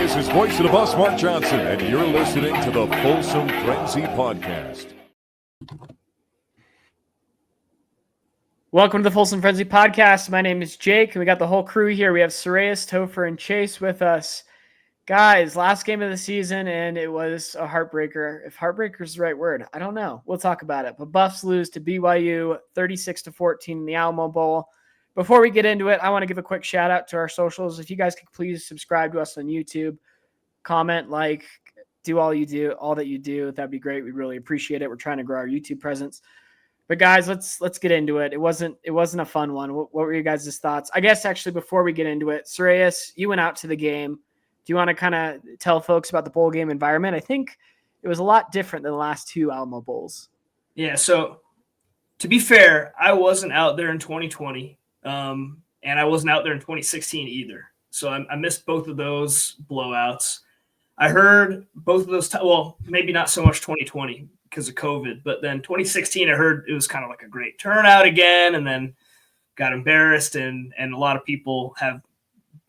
This is Voice of the Bus, Mark Johnson, and you're listening to the Folsom Frenzy Podcast. Welcome to the Folsom Frenzy Podcast. My name is Jake, and we got the whole crew here. We have Sarayas, Topher, and Chase with us. Guys, last game of the season, and it was a heartbreaker. If heartbreaker is the right word, I don't know. We'll talk about it. But Buffs lose to BYU 36-14 in the Alamo Bowl. Before we get into it, I want to give a quick shout out to our socials. If you guys could please subscribe to us on YouTube, comment, like, do all that you do. That'd be great. We really appreciate it. We're trying to grow our YouTube presence. But guys, let's get into it. It wasn't a fun one. What were your guys' thoughts? I guess actually before we get into it, Sarayas, you went out to the game. Do you want to kind of tell folks about the bowl game environment? I think it was a lot different than the last two Alamo Bowls. Yeah, so to be fair, I wasn't out there in 2020, and I wasn't out there in 2016 either. So I missed both of those blowouts. I heard both of those well, maybe not so much 2020 because of COVID, but then 2016 I heard it was kind of like a great turnout again, and then got embarrassed, and a lot of people have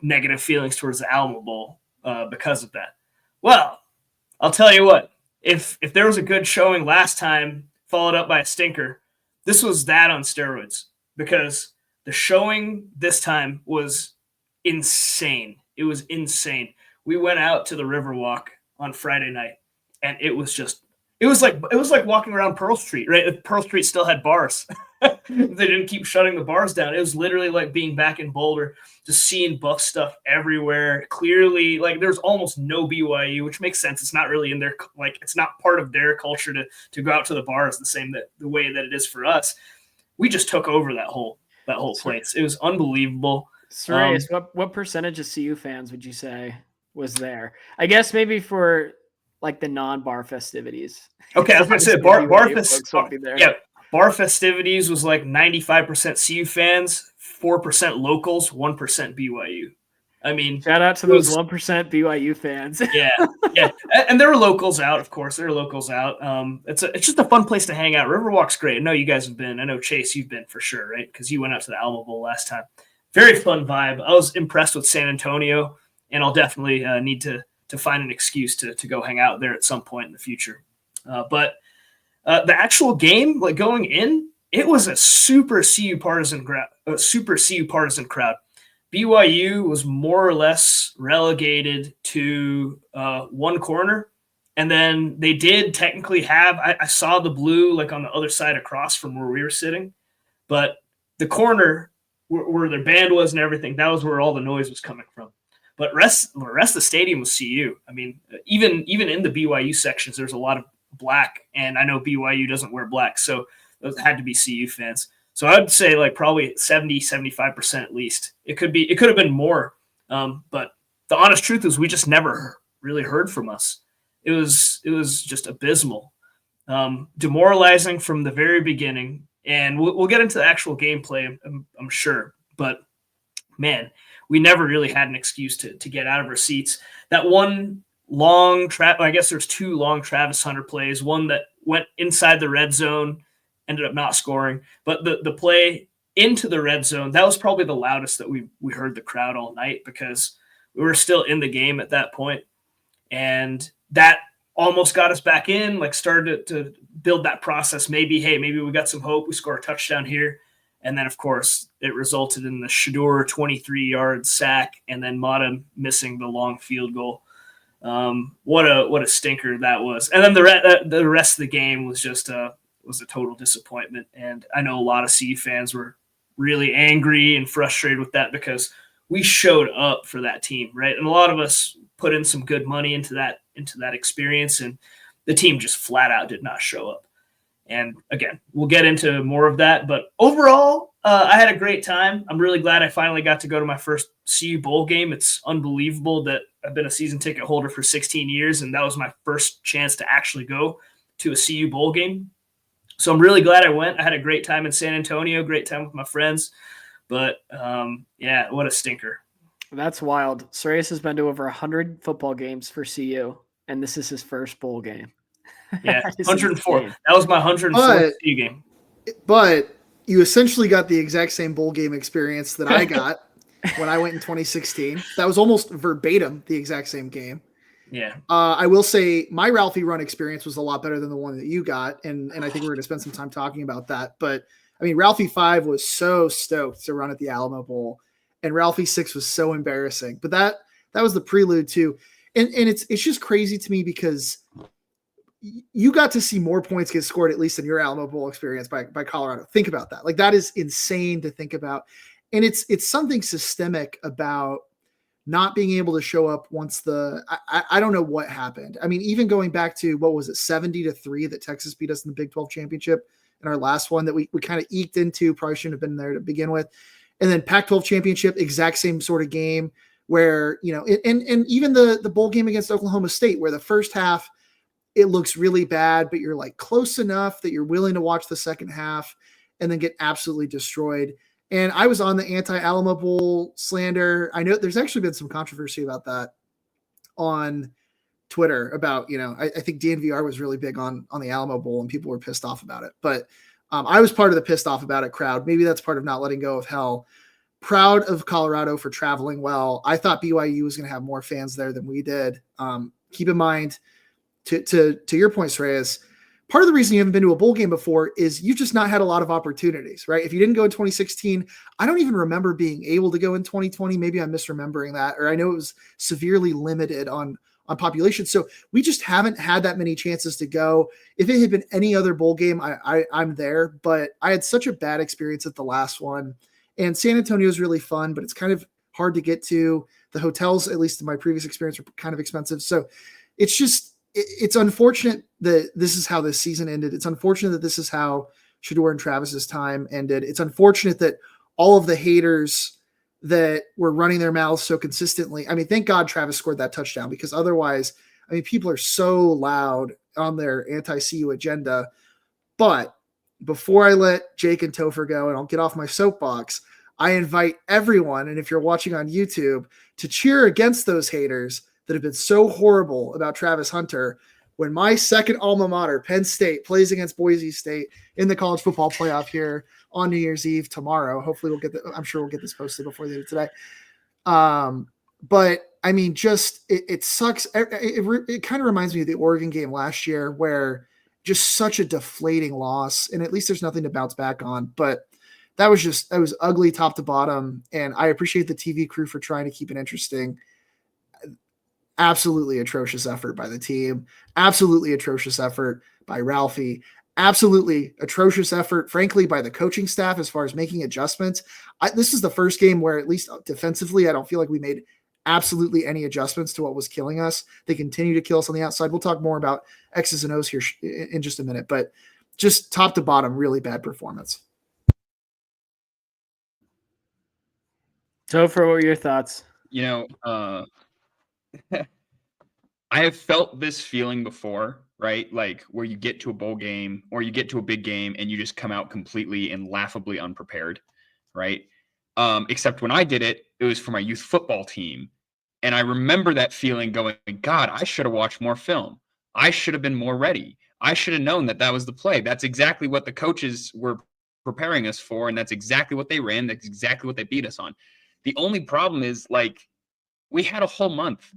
negative feelings towards the Alamo Bowl because of that. Well, I'll tell you what, if there was a good showing last time followed up by a stinker, this was that on steroids, because the showing this time was insane. It was insane. We went out to the Riverwalk on Friday night, and it was like walking around Pearl Street, right? Pearl Street still had bars. They didn't keep shutting the bars down. It was literally like being back in Boulder, just seeing Buff stuff everywhere. Clearly, like, there's almost no BYU, which makes sense. It's not really in their, like, it's not part of their culture to go out to the bars the way that it is for us. We just took over that whole place. It was unbelievable. Sarayas, what percentage of CU fans would you say was there? I guess maybe for like the non-bar festivities. Okay, I was going to say bar festivities was like 95% CU fans, 4% locals, 1% BYU. I mean, shout out to those 1% BYU fans. yeah, and there were locals out, of course. There were locals out. It's just a fun place to hang out. Riverwalk's great. I know you guys have been. I know Chase, you've been for sure, right? Because you went out to the Alamo Bowl last time. Very fun vibe. I was impressed with San Antonio, and I'll definitely need to find an excuse to go hang out there at some point in the future. But the actual game, like going in, it was a super CU partisan crowd. BYU was more or less relegated to one corner, and then they did technically have. I saw the blue like on the other side across from where we were sitting, but the corner where their band was and everything, that was where all the noise was coming from. But the rest of the stadium was CU. I mean, even in the BYU sections, there's a lot of black, and I know BYU doesn't wear black, so those had to be CU fans. So I'd say like probably 70-75% at least. It could have been more, but the honest truth is we just never really heard from us. It was just abysmal, demoralizing from the very beginning. And we'll get into the actual gameplay, I'm sure, but man, we never really had an excuse to get out of our seats. That one long I guess there's two long Travis Hunter plays, one that went inside the red zone, ended up not scoring, but the play into the red zone, that was probably the loudest that we heard the crowd all night, because we were still in the game at that point. And that almost got us back in, like started to build that process. Maybe we got some hope. We score a touchdown here. And then, of course, it resulted in the Shador 23-yard sack, and then Mata missing the long field goal. What a stinker that was. And then the rest of the game was just was a total disappointment. And I know a lot of CU fans were really angry and frustrated with that, because we showed up for that team, right? And a lot of us put in some good money into that experience, and the team just flat out did not show up. And again, we'll get into more of that. But overall, I had a great time. I'm really glad I finally got to go to my first CU Bowl game. It's unbelievable that I've been a season ticket holder for 16 years, and that was my first chance to actually go to a CU Bowl game. So I'm really glad I went. I had a great time in San Antonio, great time with my friends. But, yeah, what a stinker. That's wild. Sarayas has been to over 100 football games for CU, and this is his first bowl game. Yeah, 104. That was my 104th CU game. But you essentially got the exact same bowl game experience that I got. when I went in 2016. That was almost verbatim the exact same game. Yeah. I will say my Ralphie run experience was a lot better than the one that you got. And I think we're going to spend some time talking about that. But I mean, Ralphie 5 was so stoked to run at the Alamo Bowl, and Ralphie 6 was so embarrassing. But that was the prelude too. And it's just crazy to me because you got to see more points get scored, at least in your Alamo Bowl experience, by Colorado. Think about that. Like, that is insane to think about. And it's something systemic about not being able to show up once I don't know what happened. I mean, even going back to, what was it, 70-3 that Texas beat us in the Big 12 championship in our last one that we kind of eked into, probably shouldn't have been there to begin with. And then Pac-12 championship, exact same sort of game where, and even the bowl game against Oklahoma State, where the first half, it looks really bad, but you're like close enough that you're willing to watch the second half and then get absolutely destroyed. And I was on the anti-Alamo Bowl slander. I know there's actually been some controversy about that on Twitter about, I think DNVR was really big on the Alamo Bowl and people were pissed off about it. But I was part of the pissed off about it crowd. Maybe that's part of not letting go of hell. Proud of Colorado for traveling well. I thought BYU was going to have more fans there than we did. Keep in mind, to your point, Reyes, part of the reason you haven't been to a bowl game before is you've just not had a lot of opportunities, right? If you didn't go in 2016, I don't even remember being able to go in 2020. Maybe I'm misremembering that, or I know it was severely limited on population. So we just haven't had that many chances to go. If it had been any other bowl game, I'm there, but I had such a bad experience at the last one. And San Antonio is really fun, but it's kind of hard to get to. The hotels, at least in my previous experience, were kind of expensive. So it's unfortunate that this is how this season ended. It's unfortunate that this is how Shedeur and Travis's time ended. It's unfortunate that all of the haters that were running their mouths so consistently. I mean, thank God Travis scored that touchdown, because otherwise, I mean, people are so loud on their anti-CU agenda. But before I let Jake and Topher go, and I'll get off my soapbox, I invite everyone, and if you're watching on YouTube, to cheer against those haters that have been so horrible about Travis Hunter when my second alma mater, Penn State, plays against Boise State in the college football playoff here on New Year's Eve tomorrow. Hopefully I'm sure we'll get this posted before the end of today. But I mean, just it sucks. It kind of reminds me of the Oregon game last year, where just such a deflating loss, and at least there's nothing to bounce back on. But that was ugly top to bottom. And I appreciate the TV crew for trying to keep it interesting. Absolutely atrocious effort by the team. Absolutely atrocious effort by Ralphie. Absolutely atrocious effort, frankly, by the coaching staff as far as making adjustments. This is the first game where, at least defensively, I don't feel like we made absolutely any adjustments to what was killing us. They continue to kill us on the outside. We'll talk more about X's and O's here in just a minute, but just top to bottom, really bad performance. Topher, what were your thoughts? I have felt this feeling before, right? Like where you get to a bowl game or you get to a big game and you just come out completely and laughably unprepared, right? Except when I did it, it was for my youth football team. And I remember that feeling going, God, I should have watched more film. I should have been more ready. I should have known that was the play. That's exactly what the coaches were preparing us for. And that's exactly what they ran. That's exactly what they beat us on. The only problem is, like, we had a whole month.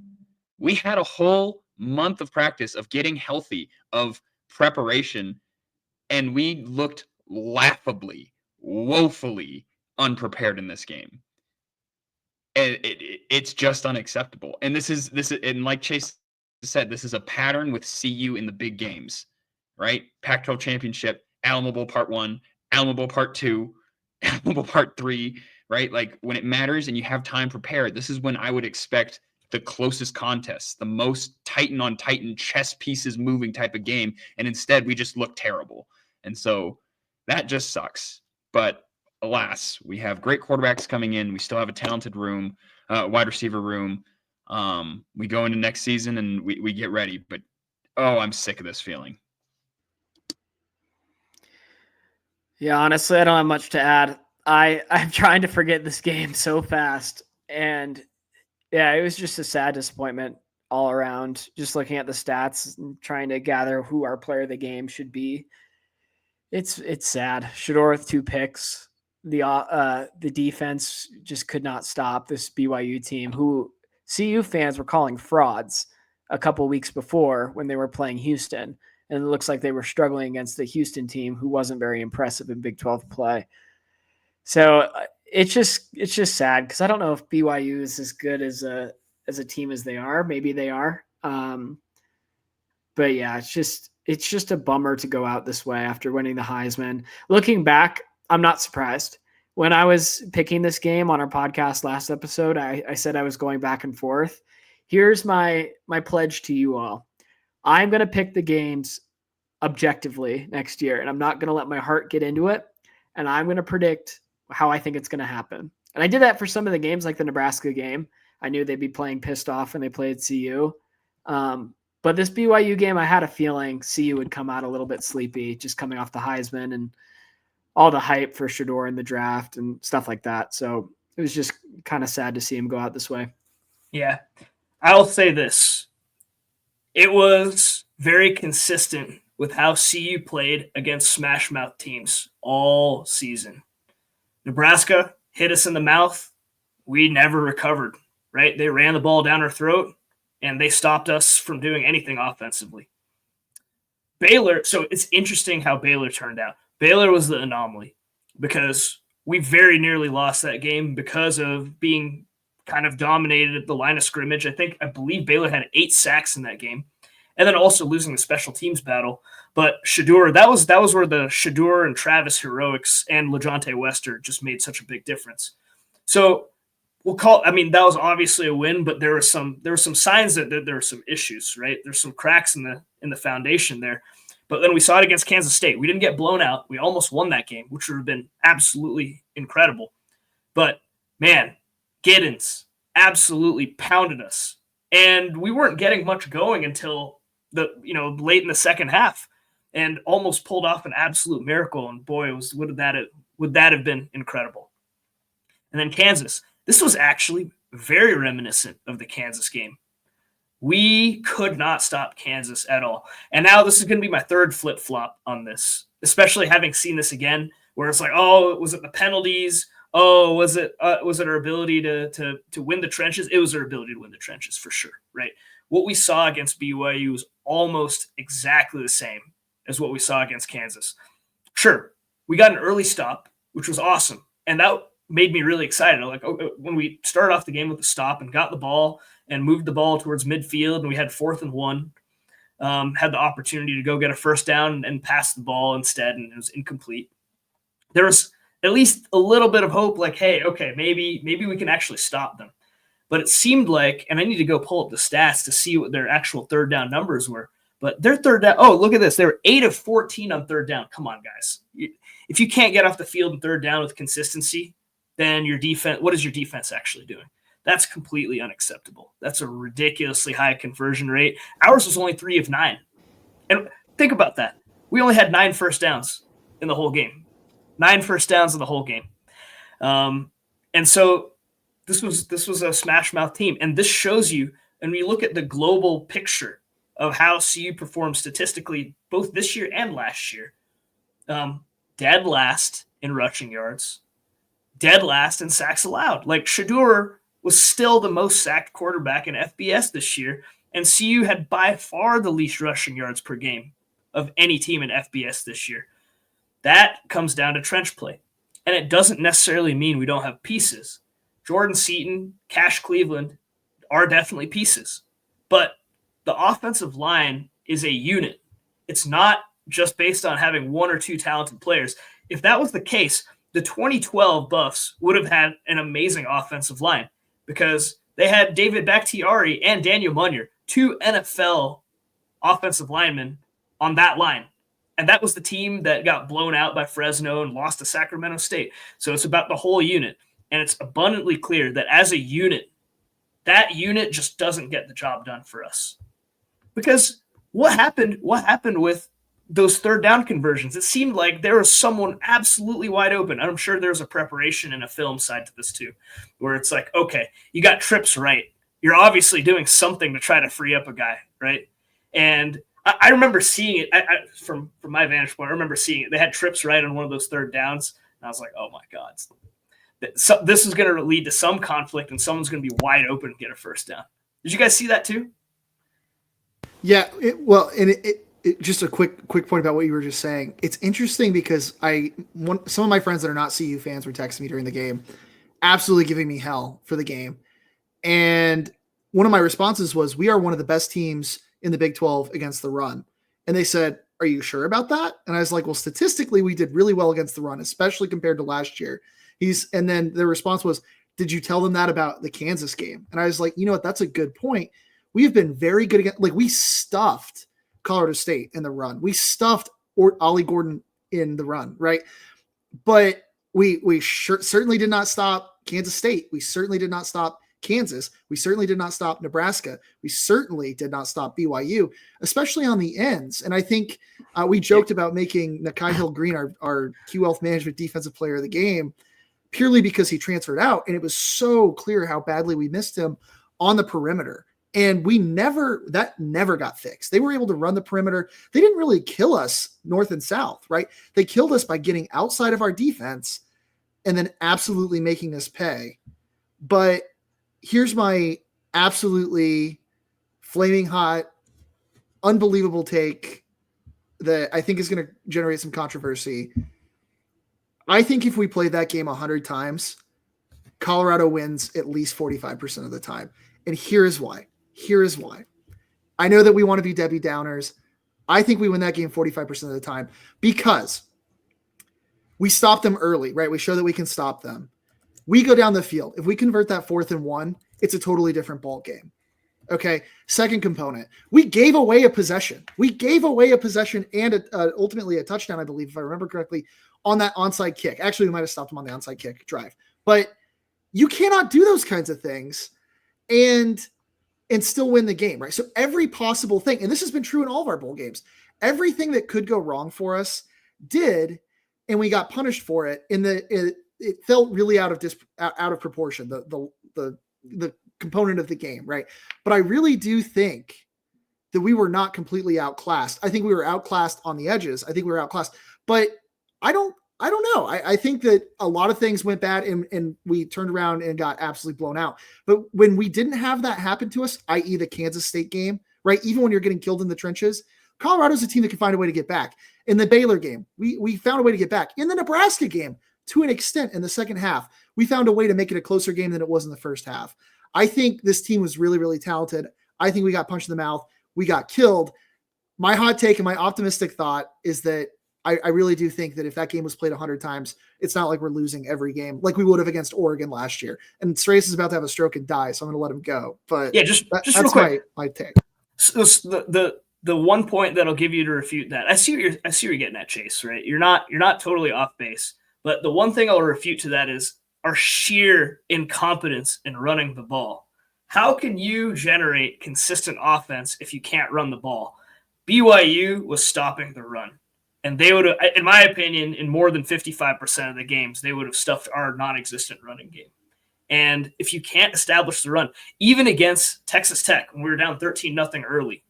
We had a whole month of practice, of getting healthy, of preparation, and we looked laughably, woefully unprepared in this game. And it's just unacceptable. And this is, and like Chase said, this is a pattern with CU in the big games, right? Pac-12 championship, Alamo Bowl Part 1, Alamo Bowl Part 2, Alamo Bowl Part 3, right? Like, when it matters and you have time prepared, this is when I would expect the closest contests, the most Titan on Titan, chess pieces moving type of game. And instead, we just look terrible. And so that just sucks. But alas, we have great quarterbacks coming in. We still have a talented room, wide receiver room. We go into next season and we get ready. But, I'm sick of this feeling. Yeah, honestly, I don't have much to add. I'm trying to forget this game so fast. And yeah, it was just a sad disappointment all around, just looking at the stats and trying to gather who our player of the game should be. It's sad. Shedeur with 2 picks. the defense just could not stop this BYU team, who CU fans were calling frauds a couple weeks before when they were playing Houston. And it looks like they were struggling against the Houston team, who wasn't very impressive in Big 12 play. So it's just sad, because I don't know if BYU is as good as a team as they are. Maybe they are. But yeah, it's just a bummer to go out this way after winning the Heisman. Looking back, I'm not surprised. When I was picking this game on our podcast last episode, I said I was going back and forth. Here's my pledge to you all. I'm going to pick the games objectively next year, and I'm not going to let my heart get into it. And I'm going to predict how I think it's going to happen. And I did that for some of the games, like the Nebraska game. I knew they'd be playing pissed off when they played CU. But this BYU game, I had a feeling CU would come out a little bit sleepy, just coming off the Heisman and all the hype for Shedeur in the draft and stuff like that. So it was just kind of sad to see him go out this way. Yeah. I'll say this. It was very consistent with how CU played against smash mouth teams all season. Nebraska hit us in the mouth. We never recovered, right? They ran the ball down our throat, and they stopped us from doing anything offensively. Baylor, so it's interesting how Baylor turned out. Baylor was the anomaly, because we very nearly lost that game because of being kind of dominated at the line of scrimmage. I believe Baylor had 8 sacks in that game, and then also losing the special teams battle. But Shedeur, that was where the Shedeur and Travis heroics and LaJohntay Wester just made such a big difference. So that was obviously a win, but there were some signs that there were some issues, right? There's some cracks in the foundation there. But then we saw it against Kansas State. We didn't get blown out. We almost won that game, which would have been absolutely incredible. But man, Giddens absolutely pounded us, and we weren't getting much going until late in the second half, and almost pulled off an absolute miracle. And boy, would that have been incredible. And then Kansas. This was actually very reminiscent of the Kansas game. We could not stop Kansas at all. And now this is going to be my third flip-flop on this, especially having seen this again, where it's like, oh, was it the penalties? Oh, was it our ability to win the trenches? It was our ability to win the trenches for sure, right? What we saw against BYU was almost exactly the same as what we saw against Kansas. Sure, we got an early stop, which was awesome, and that made me really excited. Like, when we started off the game with a stop and got the ball and moved the ball towards midfield, and we had 4th and 1, had the opportunity to go get a first down and pass the ball instead, and it was incomplete. There was at least a little bit of hope, like, hey, okay, maybe we can actually stop them. But it seemed like, and I need to go pull up the stats to see what their actual third down numbers were, but their third down, oh, look at this. They were 8 of 14 on third down. Come on, guys. If you can't get off the field in third down with consistency, then your defense, what is your defense actually doing? That's completely unacceptable. That's a ridiculously high conversion rate. Ours was only 3 of 9. And think about that. We only had 9 first downs in the whole game. 9 first downs in the whole game. And so this was a smash mouth team. And this shows you, and we look at the global picture of how CU performed statistically, both this year and last year. Dead last in rushing yards, dead last in sacks allowed. Like, Shedeur was still the most sacked quarterback in FBS this year, and CU had by far the least rushing yards per game of any team in FBS this year. That comes down to trench play, and it doesn't necessarily mean we don't have pieces. Jordan Seaton, Cash Cleveland are definitely pieces, but the offensive line is a unit. It's not just based on having 1 or 2 talented players. If that was the case, the 2012 Buffs would have had an amazing offensive line, because they had David Bakhtiari and Daniel Munyer, 2 NFL offensive linemen on that line. And that was the team that got blown out by Fresno and lost to Sacramento State. So it's about the whole unit. And it's abundantly clear that as a unit, that unit just doesn't get the job done for us. Because what happened with those third down conversions? It seemed like there was someone absolutely wide open. I'm sure there's a preparation and a film side to this too, where it's like, okay, you got trips right. You're obviously doing something to try to free up a guy, right? And I remember seeing it from my vantage point. I remember seeing it. They had trips right on one of those third downs And I was like, oh my God. So this is going to lead to some conflict and someone's going to be wide open and get a first down. Did you guys see that too? Yeah. Just a quick point about what you were just saying. It's interesting because some of my friends that are not CU fans were texting me during the game, absolutely giving me hell for the game. And one of my responses was, we are one of the best teams in the Big 12 against the run. And they said, are you sure about that? And I was like, well, statistically, we did really well against the run, especially compared to last year. And then the response was, did you tell them that about the Kansas game? And I was like, you know what? That's a good point. We have been very good against, like, we stuffed Colorado State in the run. We stuffed Ollie Gordon in the run, right? But we certainly did not stop Kansas State. We certainly did not stop Kansas. We certainly did not stop Nebraska. We certainly did not stop BYU, especially on the ends. And I think we joked about making Nakai Hill-Green our Q Wealth Management Defensive Player of the game purely because he transferred out. And it was so clear how badly we missed him on the perimeter. And that never got fixed. They were able to run the perimeter. They didn't really kill us north and south, right? They killed us by getting outside of our defense and then absolutely making us pay. But here's my absolutely flaming hot, unbelievable take that I think is going to generate some controversy. I think if we played that game 100 times, Colorado wins at least 45% of the time. And here is why. I know that we want to be Debbie Downers. I think we win that game 45% of the time because we stop them early, right? We show that we can stop them. We go down the field. If we convert that 4th and 1, it's a totally different ball game. Okay. Second component, we gave away a possession. And ultimately a touchdown, I believe, if I remember correctly, on that onside kick. Actually, we might have stopped them on the onside kick drive. But you cannot do those kinds of things and still win the game, right? So every possible thing, and this has been true in all of our bowl games, everything that could go wrong for us did, and we got punished for it. It felt really out of proportion, the component of the game, right? But I really do think that we were not completely outclassed. I think we were outclassed on the edges. I think we were outclassed, but I don't know. I think that a lot of things went bad and we turned around and got absolutely blown out. But when we didn't have that happen to us, i.e. the Kansas State game, right? Even when you're getting killed in the trenches, Colorado's a team that can find a way to get back. In the Baylor game, we found a way to get back. In the Nebraska game, to an extent in the second half, we found a way to make it a closer game than it was in the first half. I think this team was really, really talented. I think we got punched in the mouth. We got killed. My hot take and my optimistic thought is that I really do think that if that game was played 100 times, it's not like we're losing every game like we would have against Oregon last year. And Sreyas is about to have a stroke and die, so I'm going to let him go. But yeah, just that's real quick. my take. So the one point that'll give you to refute that, I see what you're getting at, Chase. Right? You're not totally off base, but the one thing I'll refute to that is our sheer incompetence in running the ball. How can you generate consistent offense if you can't run the ball? BYU was stopping the run. And they would have, in my opinion, in more than 55% of the games, they would have stuffed our non-existent running game. And if you can't establish the run, even against Texas Tech, when we were down 13-0 early,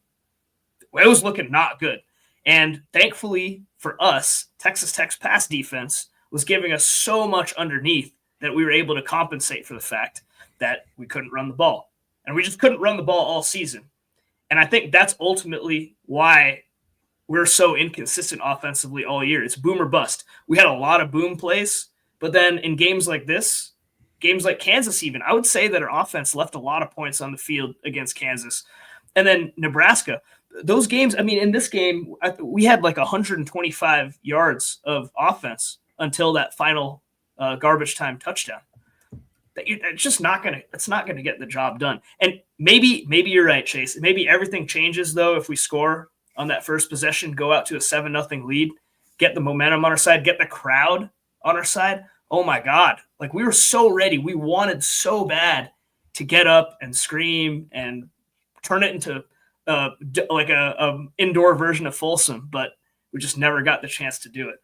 it was looking not good. And thankfully for us, Texas Tech's pass defense was giving us so much underneath that we were able to compensate for the fact that we couldn't run the ball. And we just couldn't run the ball all season. And I think that's ultimately why we're so inconsistent offensively all year. It's boom or bust. We had a lot of boom plays, but then in games like this, games like Kansas even, I would say that our offense left a lot of points on the field against Kansas. And then Nebraska, those games, I mean, in this game, we had like 125 yards of offense until that final garbage time touchdown. It's just not going to get the job done. And maybe you're right, Chase. Maybe everything changes though if we score on that first possession, go out to a 7-0 lead, get the momentum on our side, get the crowd on our side. Oh my God. Like we were so ready. We wanted so bad to get up and scream and turn it into like a indoor version of Folsom, but we just never got the chance to do it.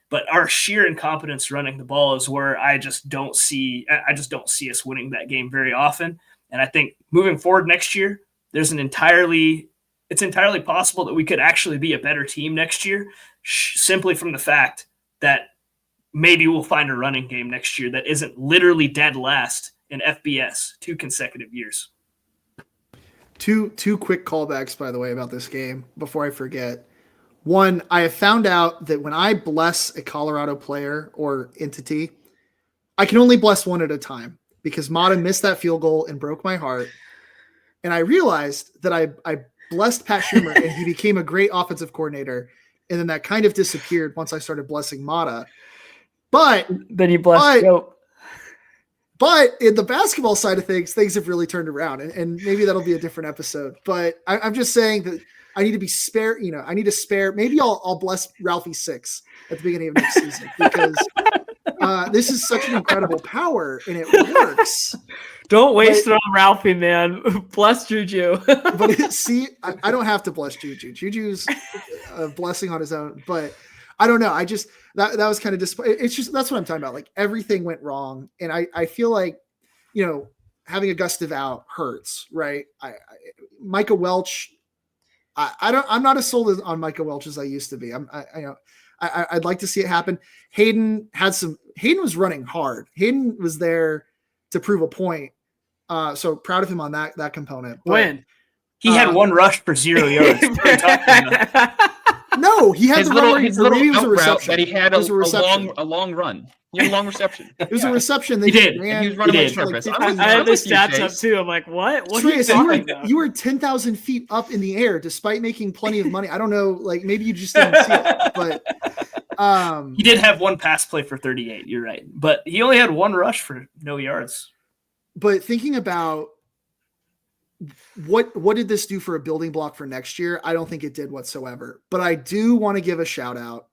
But our sheer incompetence running the ball is where I just don't see us winning that game very often. And I think moving forward next year, it's entirely possible that we could actually be a better team next year, simply from the fact that maybe we'll find a running game next year that isn't literally dead last in FBS 2 consecutive years. Two quick callbacks, by the way, about this game before I forget. One, I have found out that when I bless a Colorado player or entity, I can only bless one at a time because Mata missed that field goal and broke my heart. And I realized that I blessed Pat Schumer and he became a great offensive coordinator. And then that kind of disappeared once I started blessing Mata. But then you blessed Joe. But in the basketball side of things have really turned around, and maybe that'll be a different episode. But I'm just saying that I need to be spare. I need to spare. Maybe I'll bless Ralphie 6 at the beginning of next season because this is such an incredible power and it works. Don't waste it on Ralphie, man. Bless Juju. But see, I don't have to bless Juju. Juju's a blessing on his own. But I don't know. I just that was kind of it's just that's what I'm talking about. Like everything went wrong, and I feel like having a Gustav out hurts, right? Micah Welch. I'm not as sold on Micah Welch as I used to be. I'd like to see it happen. Hayden was running hard. Hayden was there to prove a point. So proud of him on that component. But, when he had 1 rush for 0 yards. No, he had his the little, run. his little Maybe it was a out route reception. that he had a long run. He had a long reception. It was a reception. He did. Ran, he was running did. on purpose. Like, I had the stats up too. I'm like, what? What are you talking about? You were 10,000 feet up in the air despite making plenty of money. I don't know. Like maybe you just didn't see it, but he did have 1 pass play for 38. You're right, but he only had 1 rush for no yards. But thinking about what did this do for a building block for next year? I don't think it did whatsoever. But I do want to give a shout out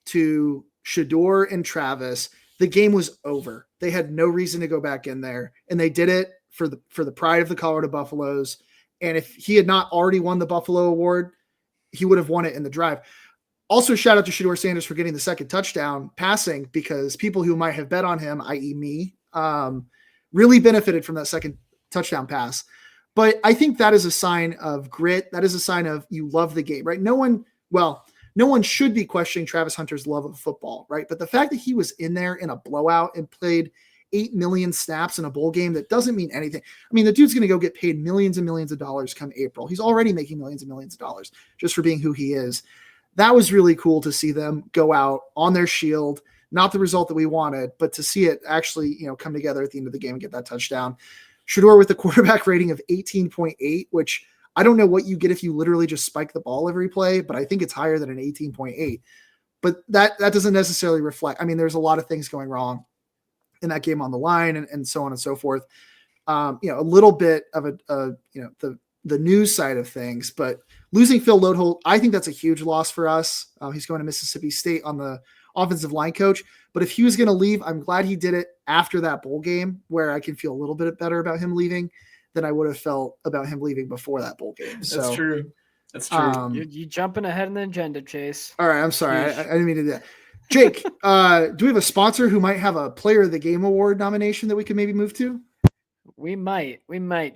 to Shador and Travis. The game was over. They had no reason to go back in there, and they did it for the pride of the Colorado Buffaloes. And if he had not already won the Buffalo Award, he would have won it in the drive. Also, shout out to Shador Sanders for getting the second touchdown passing because people who might have bet on him, i.e. me, really benefited from that second touchdown pass. But I think that is a sign of grit. That is a sign of you love the game, right? No one should be questioning Travis Hunter's love of football, right? But the fact that he was in there in a blowout and played 8 million snaps in a bowl game, that doesn't mean anything. I mean, the dude's going to go get paid millions and millions of dollars come April. He's already making millions and millions of dollars just for being who he is. That was really cool to see them go out on their shield, not the result that we wanted, but to see it actually, come together at the end of the game and get that touchdown. Shador with a quarterback rating of 18.8, which I don't know what you get if you literally just spike the ball every play, but I think it's higher than an 18.8. But that doesn't necessarily reflect. I mean, there's a lot of things going wrong in that game on the line and so on and so forth. A little bit of the news side of things, but losing Phil Lodeholt, I think that's a huge loss for us. He's going to Mississippi State on the offensive line coach. But if he was going to leave, I'm glad he did it after that bowl game where I can feel a little bit better about him leaving than I would have felt about him leaving before that bowl game. So, That's true. That's true. You're jumping ahead in the agenda, Chase. All right. I'm sorry. I didn't mean to do that. Jake, do we have a sponsor who might have a Player of the Game Award nomination that we could maybe move to? We might,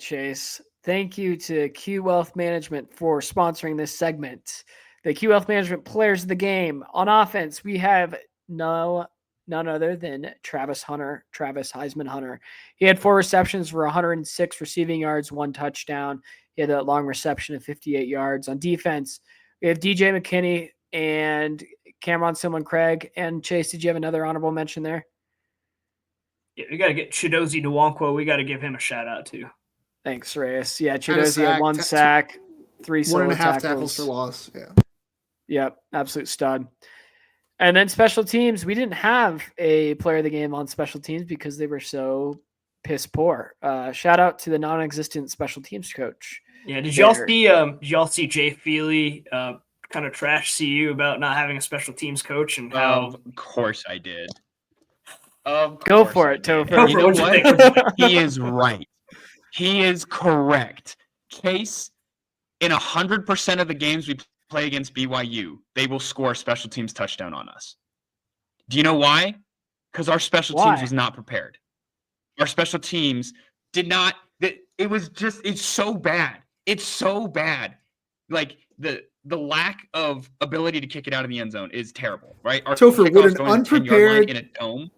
Chase. Thank you to Q Wealth Management for sponsoring this segment. The Q Wealth Management Players of the Game. On offense, we have none other than Travis Heisman Hunter. He had 4 receptions for 106 receiving yards, 1 touchdown. He had that long reception of 58 yards. On defense, we have DJ McKinney and Cameron Simon Craig. And Chase, did you have another honorable mention there? Yeah, we got to get Chidozie Nwankwo. We got to give him a shout out too. Thanks, Reyes. Yeah, Chidozie had 1 sack, 3 solo 1.5 tackles for loss. Yeah. Yep, absolute stud. And then special teams, we didn't have a player of the game on special teams because they were so piss poor. Shout out to the non-existent special teams coach. Yeah, did y'all see Jay Feely kind of trash CU about not having a special teams coach and how? Of course I did. Go for it, Topher. You know what? He is right. He is correct. Case, in 100% of the games we play against BYU, they will score a special teams touchdown on us. Do you know why? Because our special teams was not prepared. Our special teams did not. It's so bad. It's so bad. Like the lack of ability to kick it out of the end zone is terrible, right? Our Topher, would kickoffs an going to the 10-yard line unprepared in a dome.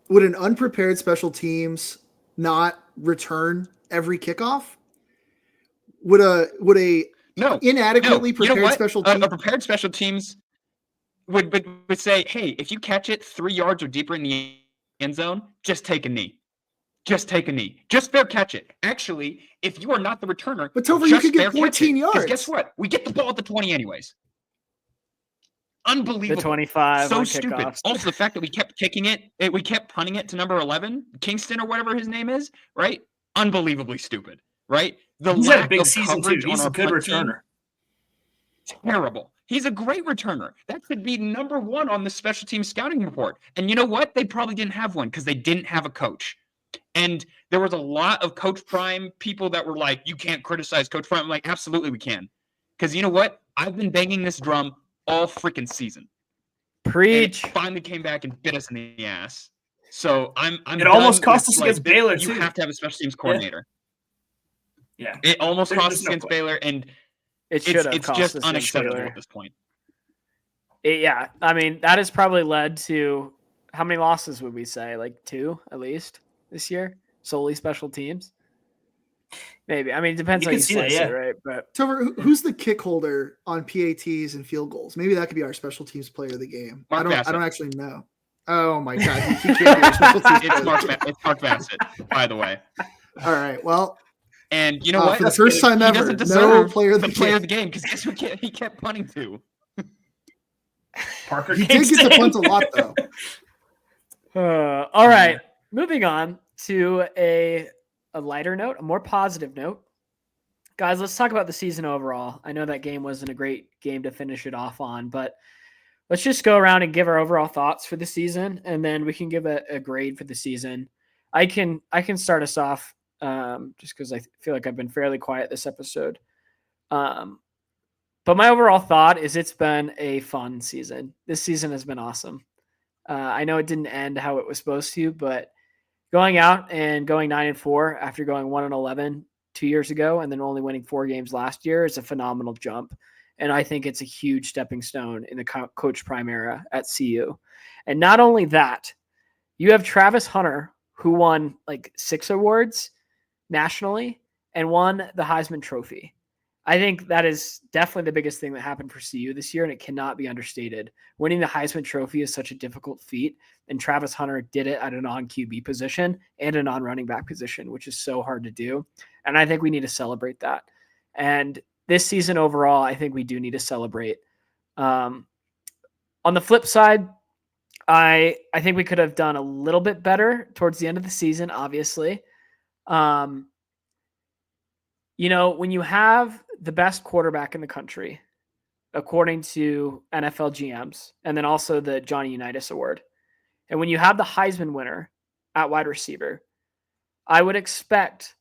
would an unprepared special teams not return every kickoff? Would a No, inadequately no. You know prepared what? special A team? prepared special teams would say, hey, if you catch it 3 yards or deeper in the end zone, just take a knee. Just take a knee. Just fair catch it. Actually, if you are not the returner, But Topher, you just could get fair catch 14 it. yards. Because guess what? We get the ball at the 20 anyways. Unbelievable. The 25 So on stupid. kickoffs. Also, the fact that we kept kicking it, we kept punting it to number 11, Kingston or whatever his name is, right? Unbelievably stupid, right? The He's had a lack big of season too. coverage He's on a our good punt team, returner. terrible. He's a great returner. That should be number 1 on the special team scouting report. And you know what? They probably didn't have one because they didn't have a coach. And there was a lot of Coach Prime people that were like, you can't criticize Coach Prime. I'm like, absolutely we can. Because you know what? I've been banging this drum all freaking season. Preach. And it finally came back and bit us in the ass. So I'm It almost done cost with, us against Baylor, you too. have to have a special teams coordinator. Yeah. It almost There's cost us no against question. Baylor, and It should have it's cost just us unacceptable Baylor. at this point. Yeah, I mean, that has probably led to how many losses would we say? Like 2 at least this year, solely special teams. Maybe. I mean, it depends You how can you see that, slice it, yeah. right? But Topher, who's the kick holder on PATs and field goals? Maybe that could be our special teams player of the game. Mark I Bassett. don't actually know. Oh my god, he can't be our special teams player. It's Mark Bassett, by the way. All right, well, And you know what? for the first time he ever, doesn't no deserve player of the the player game. of the game because guess what he kept punting to? Parker He did get to punt a lot though. all right, moving on to a lighter note, a more positive note. Guys, let's talk about the season overall. I know that game wasn't a great game to finish it off on, but let's just go around and give our overall thoughts for the season, and then we can give a grade for the season. I can start us off just because I feel like I've been fairly quiet this episode. But my overall thought is it's been a fun season. This season has been awesome. I know it didn't end how it was supposed to, but going out and going 9-4 after going 1-11 2 years ago and then only winning 4 games last year is a phenomenal jump. And I think it's a huge stepping stone in the Coach Prime era at CU. And not only that, you have Travis Hunter, who won like 6 awards nationally and won the Heisman Trophy. I think that is definitely the biggest thing that happened for CU this year, and it cannot be understated. Winning the Heisman Trophy is such a difficult feat, and Travis Hunter did it at a non-QB position and a non-running back position, which is so hard to do. And I think we need to celebrate that. And this season overall, I think we do need to celebrate. On the flip side, I think we could have done a little bit better towards the end of the season, obviously. You know, when you have the best quarterback in the country, according to NFL GMs, and then also the Johnny Unitas Award, and when you have the Heisman winner at wide receiver, I would expect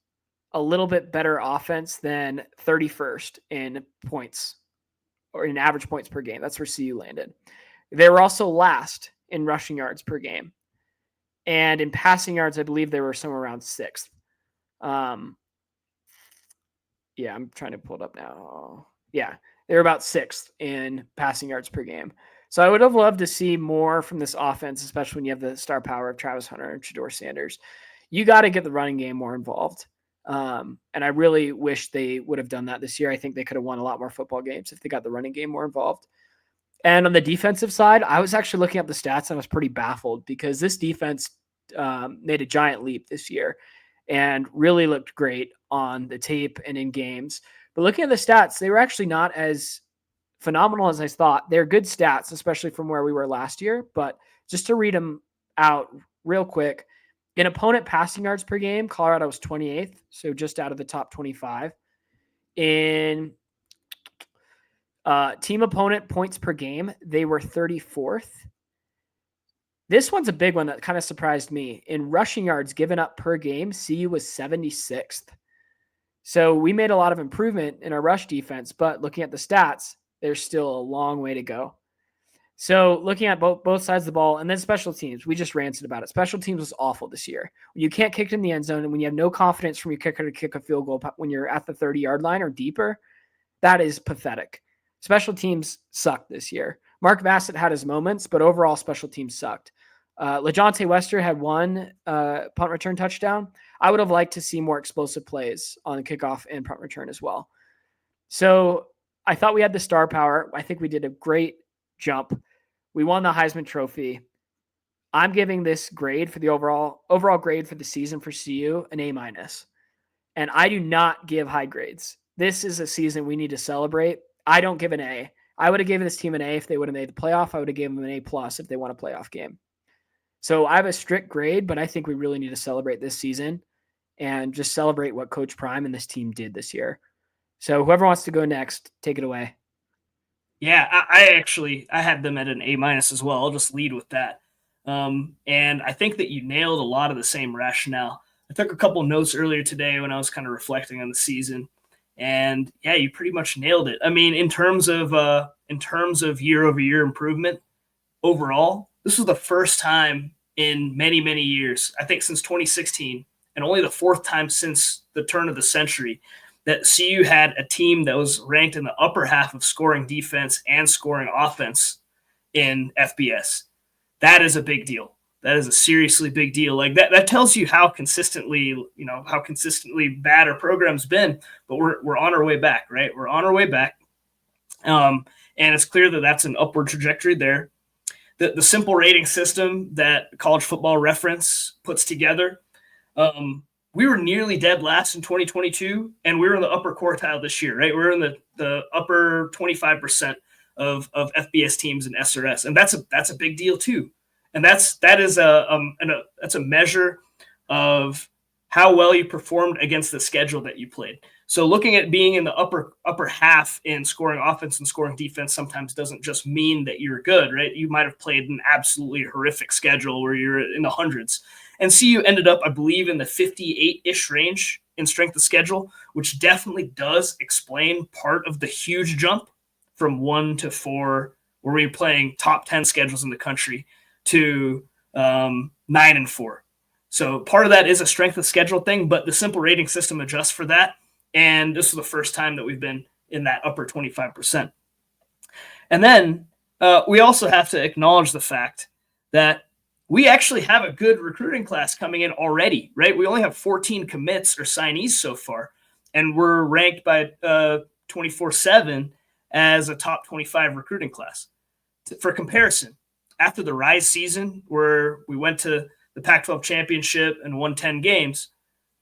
a little bit better offense than 31st in points or in average points per game. That's where CU landed. They were also last in rushing yards per game. And in passing yards, I believe they were somewhere around 6th. Yeah, I'm trying to pull it up now. Yeah, they were about 6th in passing yards per game. So I would have loved to see more from this offense, especially when you have the star power of Travis Hunter and Shedeur Sanders. You got to get the running game more involved. And I really wish they would have done that this year. I think they could have won a lot more football games if they got the running game more involved. And on the defensive side, I was actually looking up the stats and I was pretty baffled because this defense made a giant leap this year and really looked great on the tape and in games. But looking at the stats, they were actually not as phenomenal as I thought. They're good stats, especially from where we were last year. But just to read them out real quick, in opponent passing yards per game, Colorado was 28th, so just out of the top 25. In team opponent points per game, they were 34th. This one's a big one that kind of surprised me. In rushing yards given up per game, CU was 76th. So we made a lot of improvement in our rush defense, but looking at the stats, there's still a long way to go. So looking at both sides of the ball, and then special teams, we just ranted about it. Special teams was awful this year. When you can't kick it in the end zone, and when you have no confidence from your kicker to kick a field goal when you're at the 30-yard line or deeper, that is pathetic. special teams sucked this year. Mark Bassett had his moments, but overall special teams sucked. LeJohntay Wester had one punt return touchdown. I would have liked to see more explosive plays on the kickoff and punt return as well. So I thought we had the star power. I think we did a great jump. We won the Heisman Trophy. I'm giving this grade for the overall grade for the season for CU an A-. And I do not give high grades. This is a season we need to celebrate. I don't give an A. I would have given this team an A if they would have made the playoff. I would have given them an A+ if they won a playoff game. So I have a strict grade, but I think we really need to celebrate this season and just celebrate what Coach Prime and this team did this year. So whoever wants to go next, take it away. Yeah, I had them at an A- as well. I'll just lead with that. And I think that you nailed a lot of the same rationale. I took a couple notes earlier today when I was kind of reflecting on the season, and yeah, you pretty much nailed it. I mean, in terms of year-over-year improvement overall, this was the first time in many, many years, I think since 2016, and only the fourth time since the turn of the century, that CU had a team that was ranked in the upper half of scoring defense and scoring offense in FBS. That is a big deal. That is a seriously big deal. Like that tells you how consistently bad our program's been, but we're on our way back, right? We're on our way back. And it's clear that that's an upward trajectory there. The simple rating system that College Football Reference puts together, we were nearly dead last in 2022, and we were in the upper quartile this year, right? We're in the upper 25% of FBS teams in SRS, and that's a big deal too. And that's a measure of how well you performed against the schedule that you played. So looking at being in the upper half in scoring offense and scoring defense sometimes doesn't just mean that you're good, right? You might have played an absolutely horrific schedule where you're in the hundreds. And CU ended up, I believe, in the 58-ish range in strength of schedule, which definitely does explain part of the huge jump from 1 to 4, where we were playing top 10 schedules in the country, to 9 and 4. So part of that is a strength of schedule thing, but the simple rating system adjusts for that. And this is the first time that we've been in that upper 25%. And then we also have to acknowledge the fact that we actually have a good recruiting class coming in already, right? We only have 14 commits or signees so far, and we're ranked by 24/7 as a top 25 recruiting class. For comparison, after the Rise season, where we went to the Pac-12 championship and won 10 games,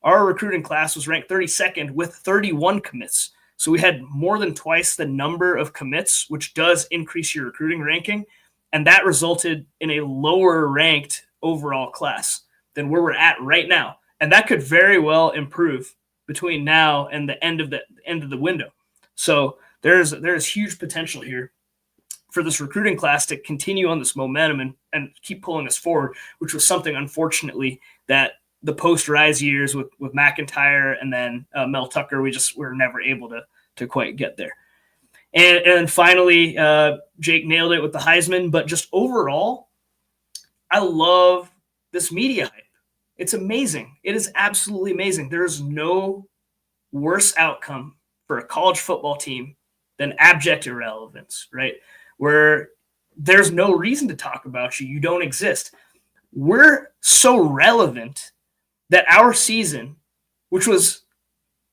our recruiting class was ranked 32nd with 31 commits. So we had more than twice the number of commits, which does increase your recruiting ranking. And that resulted in a lower ranked overall class than where we're at right now. And that could very well improve between now and the end of the window. So there's huge potential here for this recruiting class to continue on this momentum and keep pulling us forward, which was something, unfortunately, that the post-Rise years with McIntyre and then Mel Tucker, we were never able to quite get there. And finally, Jake nailed it with the Heisman, but just overall, I love this media hype. It's amazing. It is absolutely amazing. There's no worse outcome for a college football team than abject irrelevance, right? Where there's no reason to talk about you. You don't exist. We're so relevant that our season, which was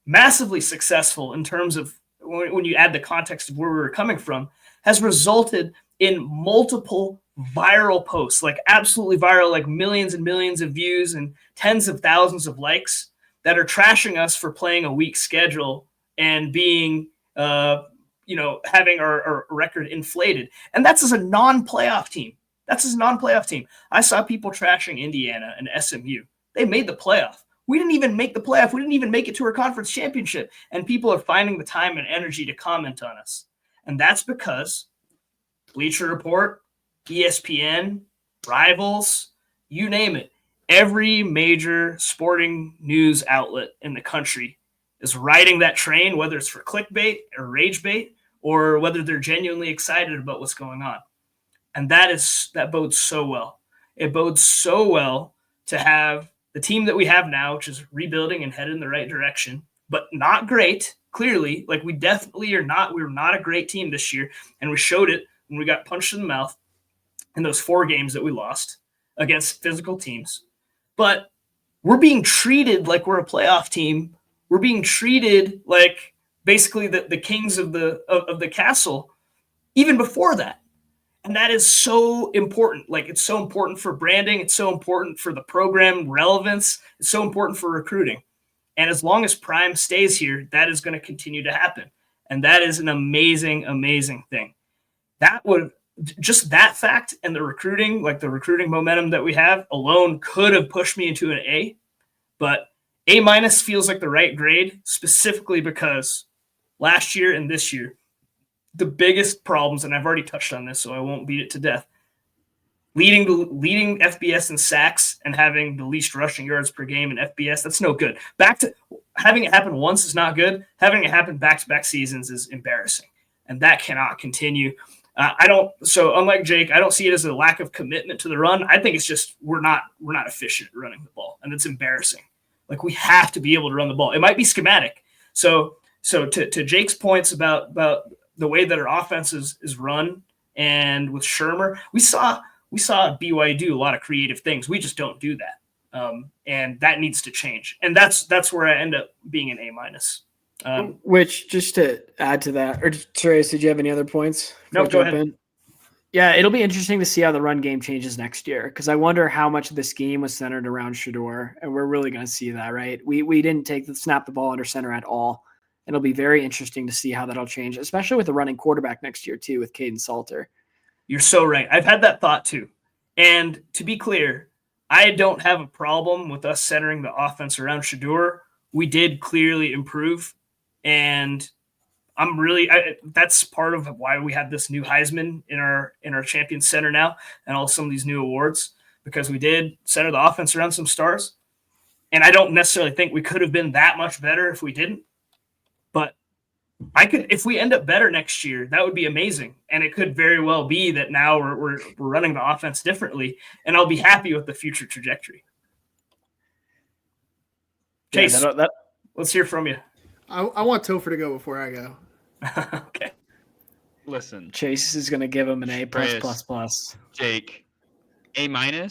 massively successful in terms of when you add the context of where we were coming from, has resulted in multiple viral posts, like absolutely viral, like millions and millions of views and tens of thousands of likes, that are trashing us for playing a weak schedule and being, having our record inflated. And that's as a non-playoff team. I saw people trashing Indiana and SMU. They made the playoff. We didn't even make the playoff. We didn't even make it to our conference championship. And people are finding the time and energy to comment on us. And that's because Bleacher Report, ESPN, Rivals, you name it, every major sporting news outlet in the country is riding that train, whether it's for clickbait or rage bait, or whether they're genuinely excited about what's going on. And that bodes so well. It bodes so well to have the team that we have now, which is rebuilding and headed in the right direction, but not great, clearly, like we definitely are not. We were not a great team this year, and we showed it when we got punched in the mouth in those 4 games that we lost against physical teams. But we're being treated like we're a playoff team. We're being treated like basically the kings of the castle even before that. And that is so important. Like, it's so important for branding. It's so important for the program relevance. It's so important for recruiting. And as long as Prime stays here, that is going to continue to happen. And that is an amazing, amazing thing. That would just that fact and the recruiting, like the recruiting momentum that we have alone could have pushed me into an A, but A- feels like the right grade, specifically because last year and this year, the biggest problems, and I've already touched on this, so I won't beat it to death, leading FBS in sacks and having the least rushing yards per game in FBS, that's no good. Back to having it happen once is not good. Having it happen back-to-back seasons is embarrassing, and that cannot continue. So unlike Jake, I don't see it as a lack of commitment to the run. I think it's just we're not efficient at running the ball, and it's embarrassing. Like, we have to be able to run the ball. It might be schematic. So to Jake's points about the way that our offense is run, and with Shermer, we saw BYU do a lot of creative things. We just don't do that, and that needs to change. And that's where I end up being an A-. Which, just to add to that, or Therese, did you have any other points? No, go ahead. Yeah, it'll be interesting to see how the run game changes next year, because I wonder how much of this game was centered around Shedeur, and we're really going to see that, right? We didn't snap the ball under center at all. And it'll be very interesting to see how that'll change, especially with the running quarterback next year too, with Caden Salter. You're so right. I've had that thought too. And to be clear, I don't have a problem with us centering the offense around Shedeur. We did clearly improve, and that's part of why we have this new Heisman in our Champions Center now, and all some of these new awards, because we did center the offense around some stars. And I don't necessarily think we could have been that much better if we didn't. But if we end up better next year, that would be amazing. And it could very well be that now we're running the offense differently, and I'll be happy with the future trajectory. Chase, let's hear from you. I want Topher to go before I go. Okay. Listen, Chase is going to give him an A+++. Jake, A-,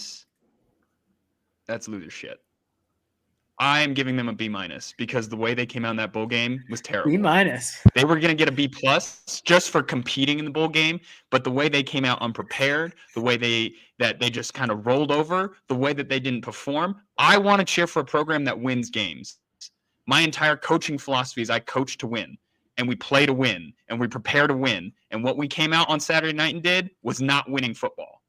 that's loser shit. I am giving them a B- because the way they came out in that bowl game was terrible. B-. They were going to get a B+ just for competing in the bowl game, but the way they came out unprepared, the way they just kind of rolled over, the way that they didn't perform. I want to cheer for a program that wins games. My entire coaching philosophy is I coach to win, and we play to win, and we prepare to win. And what we came out on Saturday night and did was not winning football.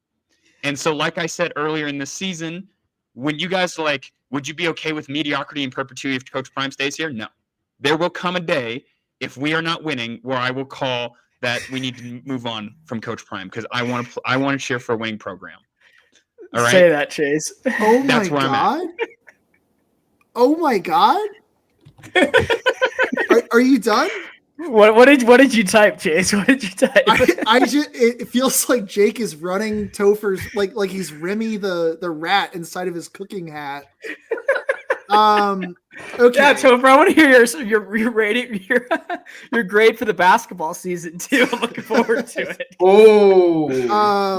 And so, like I said earlier in this season, when you guys would you be okay with mediocrity in perpetuity if Coach Prime stays here? No. There will come a day, if we are not winning, where I will call that we need to move on from Coach Prime, because I want to cheer for a winning program. All right? Say that, Chase. Oh That's my where I'm God. Oh my God. Are you done? What did you type, Chase? What did you type? It feels like Jake is running Topher's like he's Remy the rat inside of his cooking hat. Okay. Yeah, Topher, I want to hear your rating, your grade for the basketball season too. I'm looking forward to it. Oh,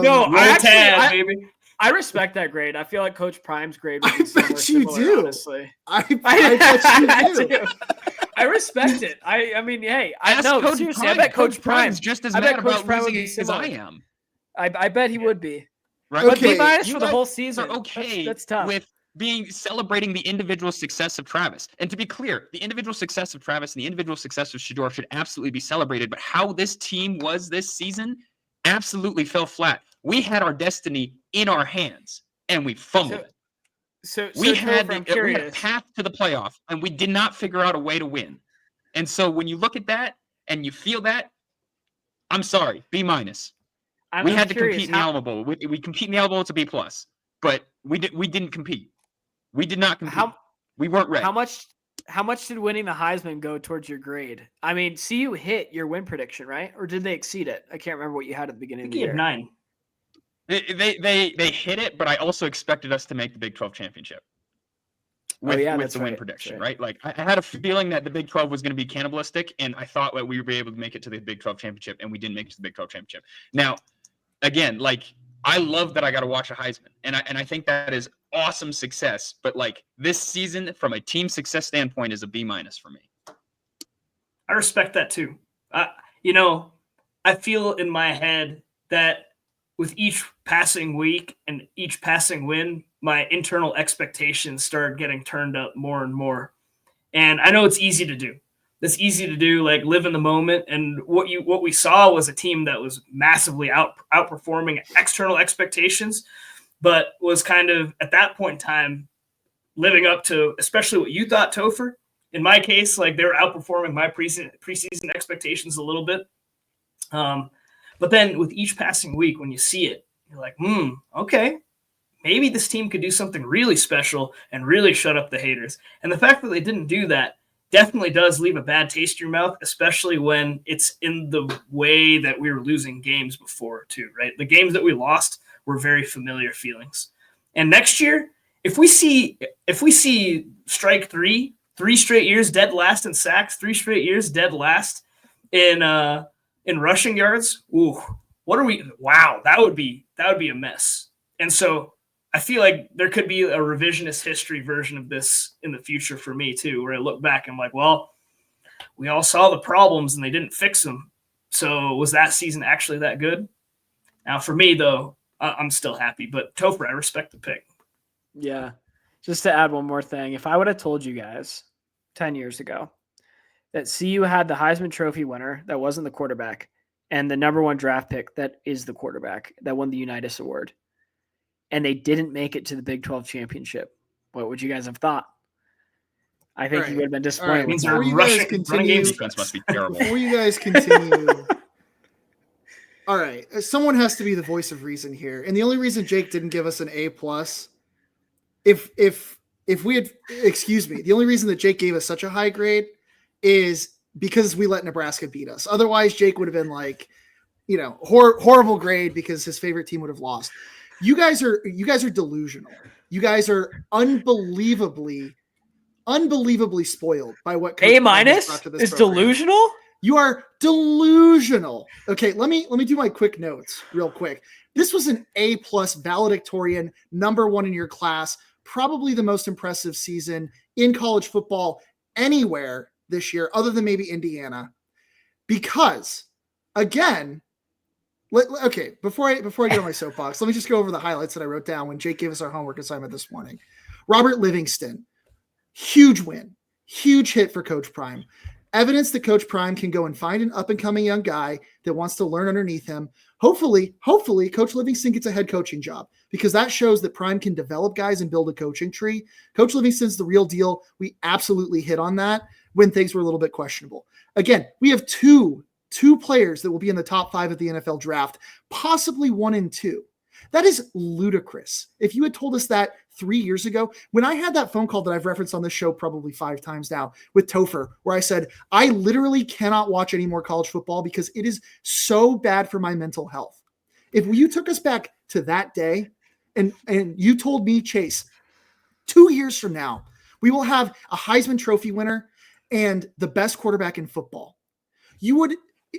no, I baby. respect that grade. I feel like Coach Prime's grade. I bet you do. Honestly, I bet you do. I respect it. I mean, hey, seriously, Prime. I bet Coach Prime's just as mad about losing as I am. I bet he would be. Right? But Okay. B- for the whole season. Are okay that's tough. with celebrating the individual success of Travis. And to be clear, the individual success of Travis and the individual success of Shedeur should absolutely be celebrated. But how this team was this season absolutely fell flat. We had our destiny in our hands, and we fumbled it. So we had Topher, I'm we had a curious. path to the playoff, and we did not figure out a way to win. And so when you look at that and you feel that, I'm sorry, B-. We had to compete in the Alamo Bowl. We compete in the Alamo Bowl, it's a B+. But we didn't compete. We did not compete. We weren't ready. How much did winning the Heisman go towards your grade? I mean, CU hit your win prediction, right? Or did they exceed it? I can't remember what you had at the beginning of the year. 9. They hit it, but I also expected us to make the Big 12 championship. with that's the win right. prediction, That's right? Like I had a feeling that the Big 12 was going to be cannibalistic, and I thought that we would be able to make it to the Big 12 championship, and we didn't make it to the Big 12 championship. Now, again, like I love that I got to watch a Heisman, and I think that is awesome success. But like this season, from a team success standpoint, is a B- for me. I respect that too. I feel in my head that with each passing week and each passing win, my internal expectations started getting turned up more and more. And I know it's easy to do. It's easy to do, like live in the moment. And what we saw was a team that was massively outperforming external expectations, but was kind of at that point in time living up to, especially what you thought, Topher. In my case, like they were outperforming my preseason expectations a little bit. But then with each passing week, when you see it, you're like, okay, maybe this team could do something really special and really shut up the haters. And the fact that they didn't do that definitely does leave a bad taste in your mouth, especially when it's in the way that we were losing games before too, right? The games that we lost were very familiar feelings. And next year, if we see strike three straight years dead last in sacks, 3 straight years dead last in rushing yards, that would be a mess. And so I feel like there could be a revisionist history version of this in the future for me too, where I look back and I'm like, well, we all saw the problems and they didn't fix them. So was that season actually that good? Now for me though, I'm still happy, but Topher, I respect the pick. Yeah. Just to add one more thing, if I would have told you guys 10 years ago that CU had the Heisman Trophy winner that wasn't the quarterback and the number 1 draft pick that is the quarterback that won the Unitas Award, and they didn't make it to the Big 12 championship, what would you guys have thought? I think you would have been disappointed. Right. Before you guys continue, defense must be terrible. Before you guys continue, all right, someone has to be the voice of reason here, and the only reason Jake didn't give us an A+, if we had, the only reason that Jake gave us such a high grade is because we let Nebraska beat us. Otherwise, Jake would have been like, horrible grade because his favorite team would have lost. You guys are delusional. You guys are unbelievably spoiled by what Coach A- Prime has brought to this is program. delusional? You are delusional. Okay, let me do my quick notes real quick. This was an A+ valedictorian, number 1 in your class, probably the most impressive season in college football anywhere this year, other than maybe Indiana. Because, again, before I get on my soapbox, let me just go over the highlights that I wrote down when Jake gave us our homework assignment this morning. Robert Livingston, huge win, huge hit for Coach Prime. Evidence that Coach Prime can go and find an up-and-coming young guy that wants to learn underneath him. Hopefully, Coach Livingston gets a head coaching job because that shows that Prime can develop guys and build a coaching tree. Coach Livingston's the real deal. We absolutely hit on that when things were a little bit questionable. Again, we have two players that will be in the top 5 of the NFL draft, possibly 1 and 2. That is ludicrous. If you had told us that 3 years ago, when I had that phone call that I've referenced on this show probably 5 times now with Topher, where I said, I literally cannot watch any more college football because it is so bad for my mental health. If you took us back to that day and you told me, Chase, 2 years from now, we will have a Heisman Trophy winner and the best quarterback in football, you would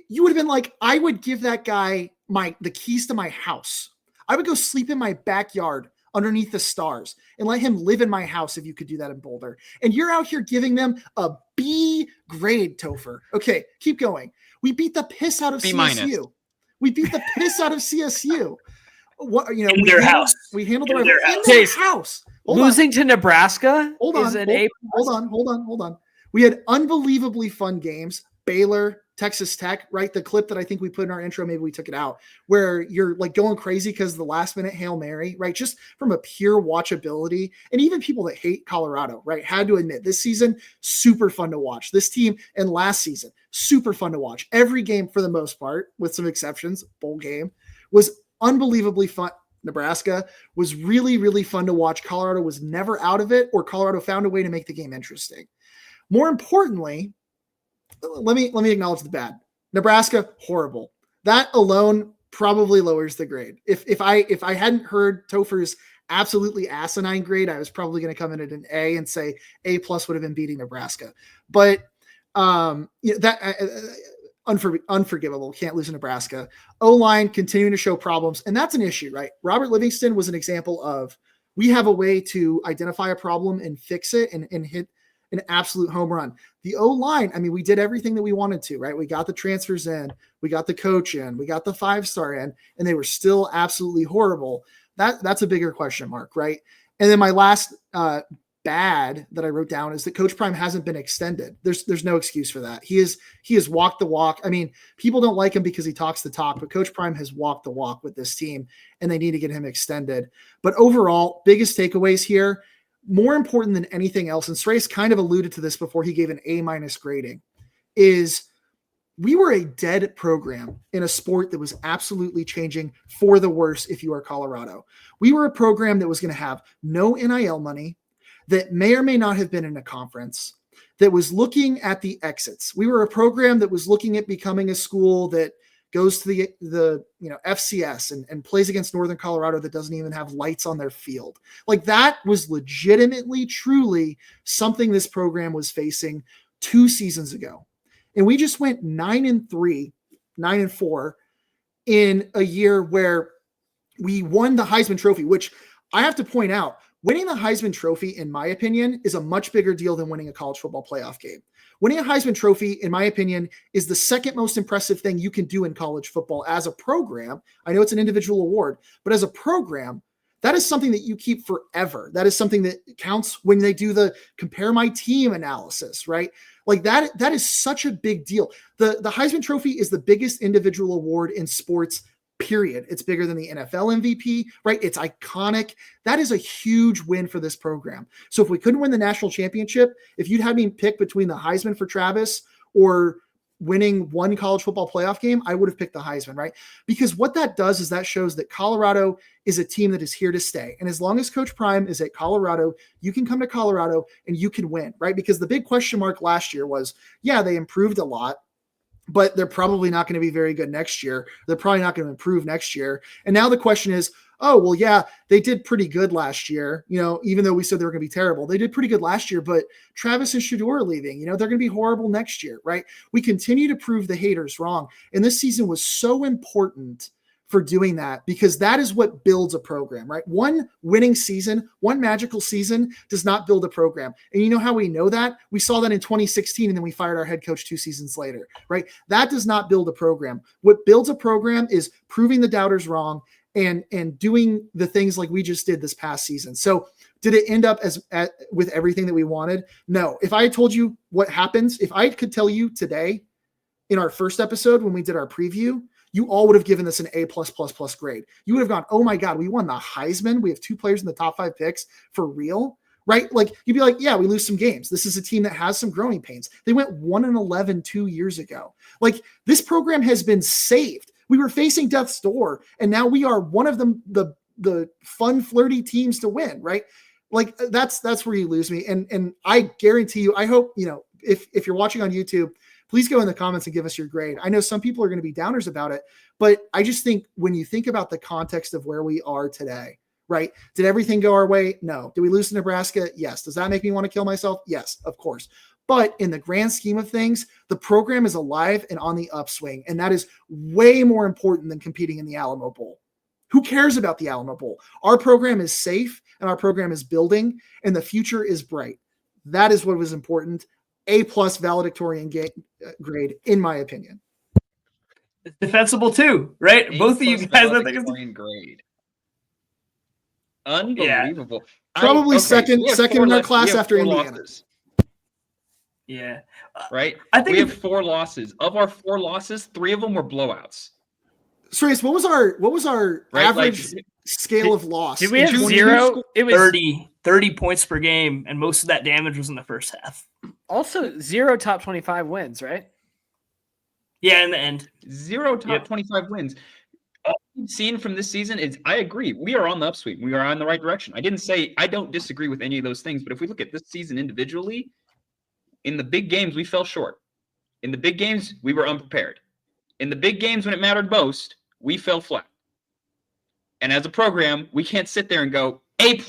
have been like, I would give that guy the keys to my house. I would go sleep in my backyard underneath the stars and let him live in my house if you could do that in Boulder. And you're out here giving them a B grade, Topher. Okay, keep going. We beat the piss out of CSU. We beat the piss out of CSU. In their house. We handled in their house. Losing to Nebraska is an A+. Hold on. We had unbelievably fun games. Baylor, Texas Tech, right? The clip that I think we put in our intro, maybe we took it out, where you're like going crazy because of the last minute Hail Mary, right? Just from a pure watchability. And even people that hate Colorado, right, had to admit this season, super fun to watch. This team and last season, super fun to watch. Every game for the most part, with some exceptions, bowl game, was unbelievably fun. Nebraska was really, really fun to watch. Colorado was never out of it, or Colorado found a way to make the game interesting. More importantly, let me acknowledge the bad. Nebraska, horrible. That alone probably lowers the grade. If I hadn't heard Topher's absolutely asinine grade, I was probably going to come in at an A and say A+ would have been beating Nebraska. But unforgivable. Can't lose in Nebraska. O-line continuing to show problems, and that's an issue, right? Robert Livingston was an example of we have a way to identify a problem and fix it and hit an absolute home run. The O-line, I mean, we did everything that we wanted to, right? We got the transfers in, we got the coach in, we got the 5-star in, and they were still absolutely horrible. That's a bigger question mark, right? And then my last bad that I wrote down is that Coach Prime hasn't been extended. There's no excuse for that. He has walked the walk. I mean, people don't like him because he talks the talk, but Coach Prime has walked the walk with this team, and they need to get him extended. But overall, biggest takeaways here, more important than anything else, and Sreyas kind of alluded to this before he gave an A- grading, is we were a dead program in a sport that was absolutely changing for the worse if you are Colorado. We were a program that was going to have no NIL money, that may or may not have been in a conference, that was looking at the exits. We were a program that was looking at becoming a school that goes to the FCS and plays against Northern Colorado that doesn't even have lights on their field. Like, that was legitimately, truly something this program was facing 2 seasons ago. And we just went 9-3, 9-4 in a year where we won the Heisman Trophy, which I have to point out, winning the Heisman Trophy, in my opinion, is a much bigger deal than winning a college football playoff game. Winning a Heisman Trophy, in my opinion, is the second most impressive thing you can do in college football as a program. I know it's an individual award, but as a program, that is something that you keep forever. That is something that counts when they do the compare my team analysis, right? Like that is such a big deal. The Heisman Trophy is the biggest individual award in sports, period. It's bigger than the NFL MVP, right? It's iconic. That is a huge win for this program. So if we couldn't win the national championship, if you'd had me pick between the Heisman for Travis or winning one college football playoff game, I would have picked the Heisman, right? Because what that does is that shows that Colorado is a team that is here to stay. And as long as Coach Prime is at Colorado, you can come to Colorado and you can win, right? Because the big question mark last year was, yeah, they improved a lot, but they're probably not going to be very good next year. They're probably not going to improve next year. And now the question is, oh, well, yeah, they did pretty good last year. Even though we said they were going to be terrible, they did pretty good last year, but Travis and Shedeur are leaving, they're going to be horrible next year, right? We continue to prove the haters wrong. And this season was so important for doing that, because that is what builds a program, right? One winning season, one magical season does not build a program. And you know how we know that? We saw that in 2016, and then we fired our head coach 2 seasons later, right? That does not build a program. What builds a program is proving the doubters wrong and doing the things like we just did this past season. So did it end up with everything that we wanted? No. If I had told you what happens, if I could tell you today in our first episode when we did our preview, you all would have given this an A+++ grade. You would have gone, oh my God, we won the Heisman. We have 2 players in the top 5 picks for real, right? Like, you'd be like, yeah, we lose some games. This is a team that has some growing pains. They went 1-11 2 years ago. Like, this program has been saved. We were facing death's door, and now we are one of the fun, flirty teams to win, right? Like, that's where you lose me. And I guarantee you, I hope, if you're watching on YouTube, please go in the comments and give us your grade. I know some people are going to be downers about it, but I just think when you think about the context of where we are today, right? Did everything go our way? No. Did we lose to Nebraska? Yes. Does that make me want to kill myself? Yes, of course. But in the grand scheme of things, the program is alive and on the upswing, and that is way more important than competing in the Alamo Bowl. Who cares about the Alamo Bowl? Our program is safe, and our program is building, and the future is bright. That is what was important. A+ valedictorian grade, in my opinion. It's defensible too, right? A+ Both of you guys, I think valedictorian grade. Unbelievable. Probably so second in our class after Indiana. Losses, Yeah. right? I think we have 4 losses. Of our 4 losses, 3 of them were blowouts. Sreyas, what was our Right? average scale of loss? Did we have 0? It was 30 points per game, and most of that damage was in the first half. also 0 top 25 wins, right? Yeah, in the end. 0 top 25 wins. All we've seen from this season is, I agree, we are on the upswing. We are on the right direction. I don't disagree with any of those things, but if we look at this season individually, in the big games, we fell short. In the big games, we were unprepared. In the big games when it mattered most, we fell flat. And as a program, we can't sit there and go, A+.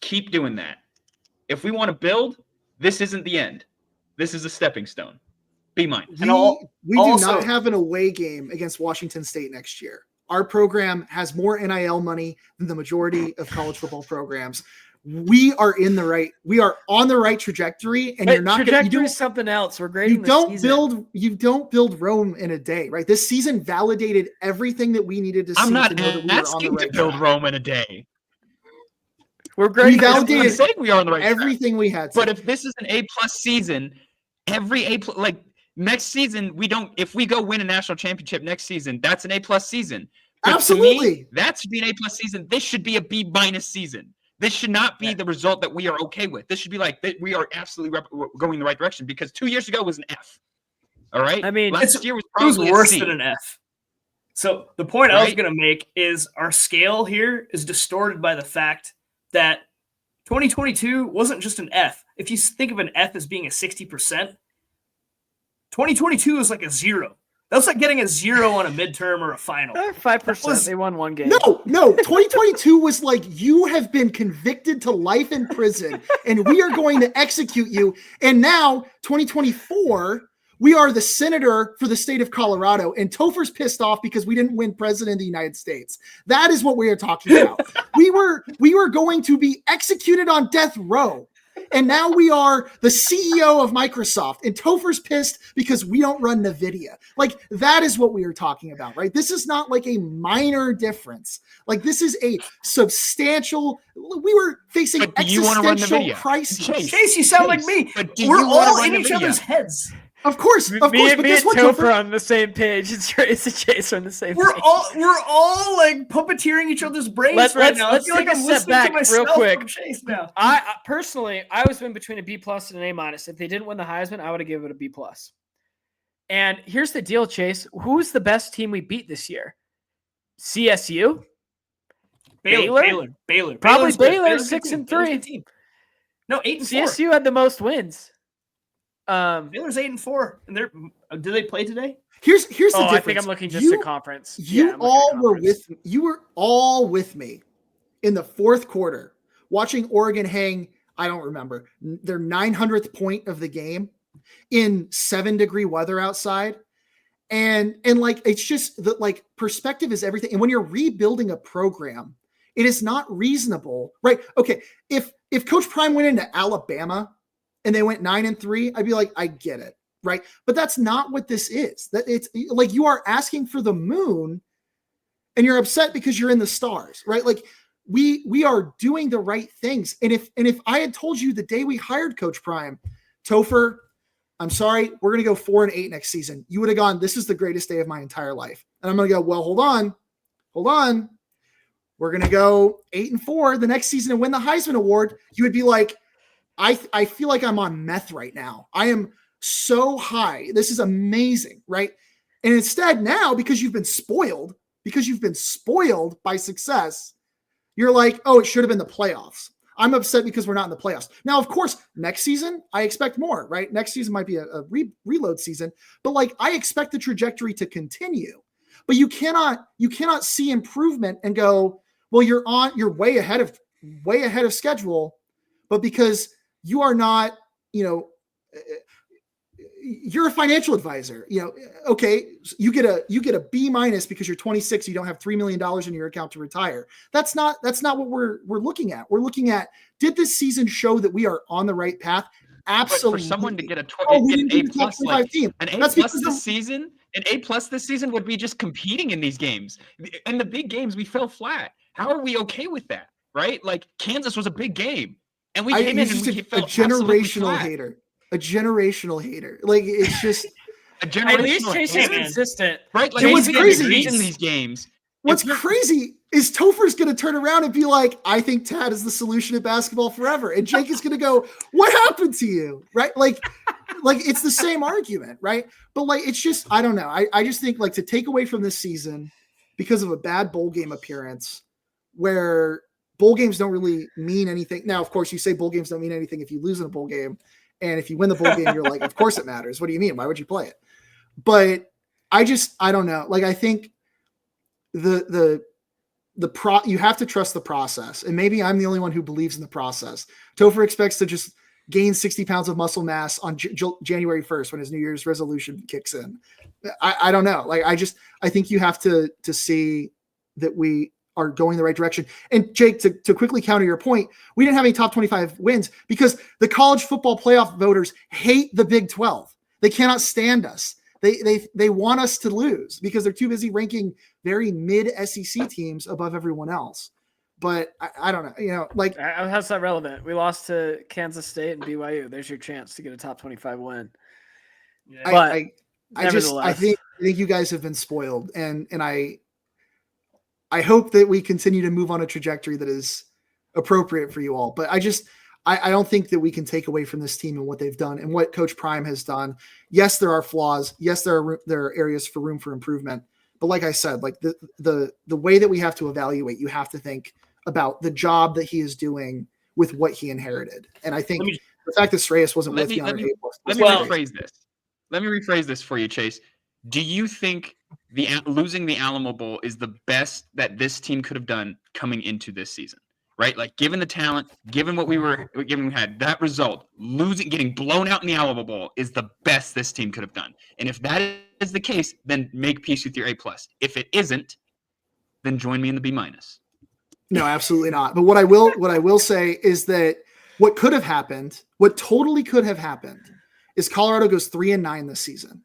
Keep doing that. If we want to build, this isn't the end. This is a stepping stone. B-. We And do also- not have an away game against Washington State next year. Our program has more NIL money than the majority of college football programs. We are on the right trajectory, and you're not trajectory is something else. We're grading you don't build Rome in a day, right? This season validated everything that we needed to see I'm not to know that we were on the asking right to build track. Rome in a day. We're grading We this validated I'm season. saying we are on the right track. everything we had. But if this is an A+ season, every A+, like next season, if we go win a national championship next season, that's an A+ season. But Absolutely. to me, that should be an A+ season. This should be a B- season. This should not be the result that we are okay with. This should be like that we are absolutely going in the right direction, because 2 years ago was an F. All right. I mean, last year was It was probably worse a C. than an F. So the point I was Right? going to make is our scale here is distorted by the fact that 2022 wasn't just an F. If you think of an F as being a 60%, 2022 is like a 0. That's like getting a 0 on a midterm or a final. 5%. They won one game. No, 2022 was like, you have been convicted to life in prison and we are going to execute you. And now 2024, we are the senator for the state of Colorado, and Topher's pissed off because we didn't win president of the United States. That is what we are talking about. we were going to be executed on death row. And now we are the CEO of Microsoft, and Topher's pissed because we don't run NVIDIA. Like, that is what we are talking about, right? This is not like a minor difference. Like, this is a substantial. We were facing But do you wanna run existential NVIDIA? crisis. Chase, you sound like me. But do We're you wanna all run in each NVIDIA? other's heads. Of course. Me But and guess what, Topher Topher? on the same page. It's a Chase on the same We're page. all like puppeteering each other's brains Let's- right let's- now. let's I feel take like a I'm step listening back to real myself quick. from Chase now. I personally, I was in between a B+ and an A-. If they didn't win the Heisman, I would have given it a B+. And here's the deal, Chase. Who's the best team we beat this year? CSU? Baylor. Probably Baylor's good. Baylor, Baylor's a good 6 team. and Baylor's a 3. good team. No, 8-4. CSU had the most wins. Baylor's 8-4. And do they play today? Here's the difference. I think I'm looking just at conference. You I'm looking all at were conference. you were all with me in the fourth quarter watching Oregon hang, I don't remember, their 900th point of the game in 7-degree weather outside. And like, it's just that, like, perspective is everything. And when you're rebuilding a program, it is not reasonable, right? Okay, if Coach Prime went into Alabama and they went 9-3, I'd be like, I get it, right? But that's not what this is. That it's like, you are asking for the moon and you're upset because you're in the stars, right? Like, we are doing the right things. And if I had told you the day we hired Coach Prime, Topher, I'm sorry, we're going to go 4-8 next season, you would have gone, this is the greatest day of my entire life. And I'm going to go, well, hold on. We're going to go 8-4 the next season and win the Heisman Award. You would be like, I feel like I'm on meth right now. I am so high. This is amazing, right? And instead now, because you've been spoiled by success, you're like, oh, it should have been the playoffs. I'm upset because we're not in the playoffs. Now, of course, next season, I expect more, right? Next season might be a reload season, but like, I expect the trajectory to continue. But you cannot see improvement and go, well, you're way ahead of schedule, but because you are not, you're a financial advisor, okay, you get a B- because you're 26, you don't have $3 million in your account to retire. That's not what we're looking at. We're looking at, did this season show that we are on the right path? Absolutely. But for someone to get we an didn't A+, beat the top 25 like team. an A+ That's because this season, an A+ this season would be just competing in these games. In the big games, we fell flat. How are we okay with that, right? Like, Kansas was a big game, and we came in and we felt a generational hater. A generational hater. Like, it's just a At generational least Chase is hater, consistent. right? Like, It was we crazy. engage in these games. what's If you're- crazy is Topher's going to turn around and be like, I think Tad is the solution to basketball forever. And Jake is going to go, what happened to you? Right? Like it's the same argument, right? But like, it's just, I don't know. I just think, like, to take away from this season because of a bad bowl game appearance where bowl games don't really mean anything. Now, of course, you say bowl games don't mean anything if you lose in a bowl game. And if you win the bowl game, you're like, of course it matters. What do you mean? Why would you play it? But I don't know. Like, I think the you have to trust the process. And maybe I'm the only one who believes in the process. Topher expects to just gain 60 pounds of muscle mass on January 1st when his New Year's resolution kicks in. I don't know. Like, I think you have to see that we are going the right direction. And Jake, to quickly counter your point, we didn't have any top 25 wins because the college football playoff voters hate the Big 12. They cannot stand us. They want us to lose because they're too busy ranking very mid SEC teams above everyone else. But I don't know, like, how's that relevant? We lost to Kansas State and BYU. There's your chance to get a top 25 win. Yeah. But I think you guys have been spoiled, and I hope that we continue to move on a trajectory that is appropriate for you all. But I don't think that we can take away from this team and what they've done and what Coach Prime has done. Yes, there are flaws. Yes, there are areas for room for improvement. But like I said, like the way that we have to evaluate, you have to think about the job that he is doing with what he inherited. And I think the fact that Shreyas wasn't with you on an let me rephrase this. Let me rephrase this for you, Chase. Do you think losing the Alamo Bowl is the best that this team could have done coming into this season? Right? Like, given the talent, given what we had, that result, getting blown out in the Alamo Bowl is the best this team could have done. And if that is the case, then make peace with your A+. If it isn't, then join me in the B-. No, absolutely not. But what I will say is that what could have happened, what totally could have happened, is Colorado goes 3-9 this season,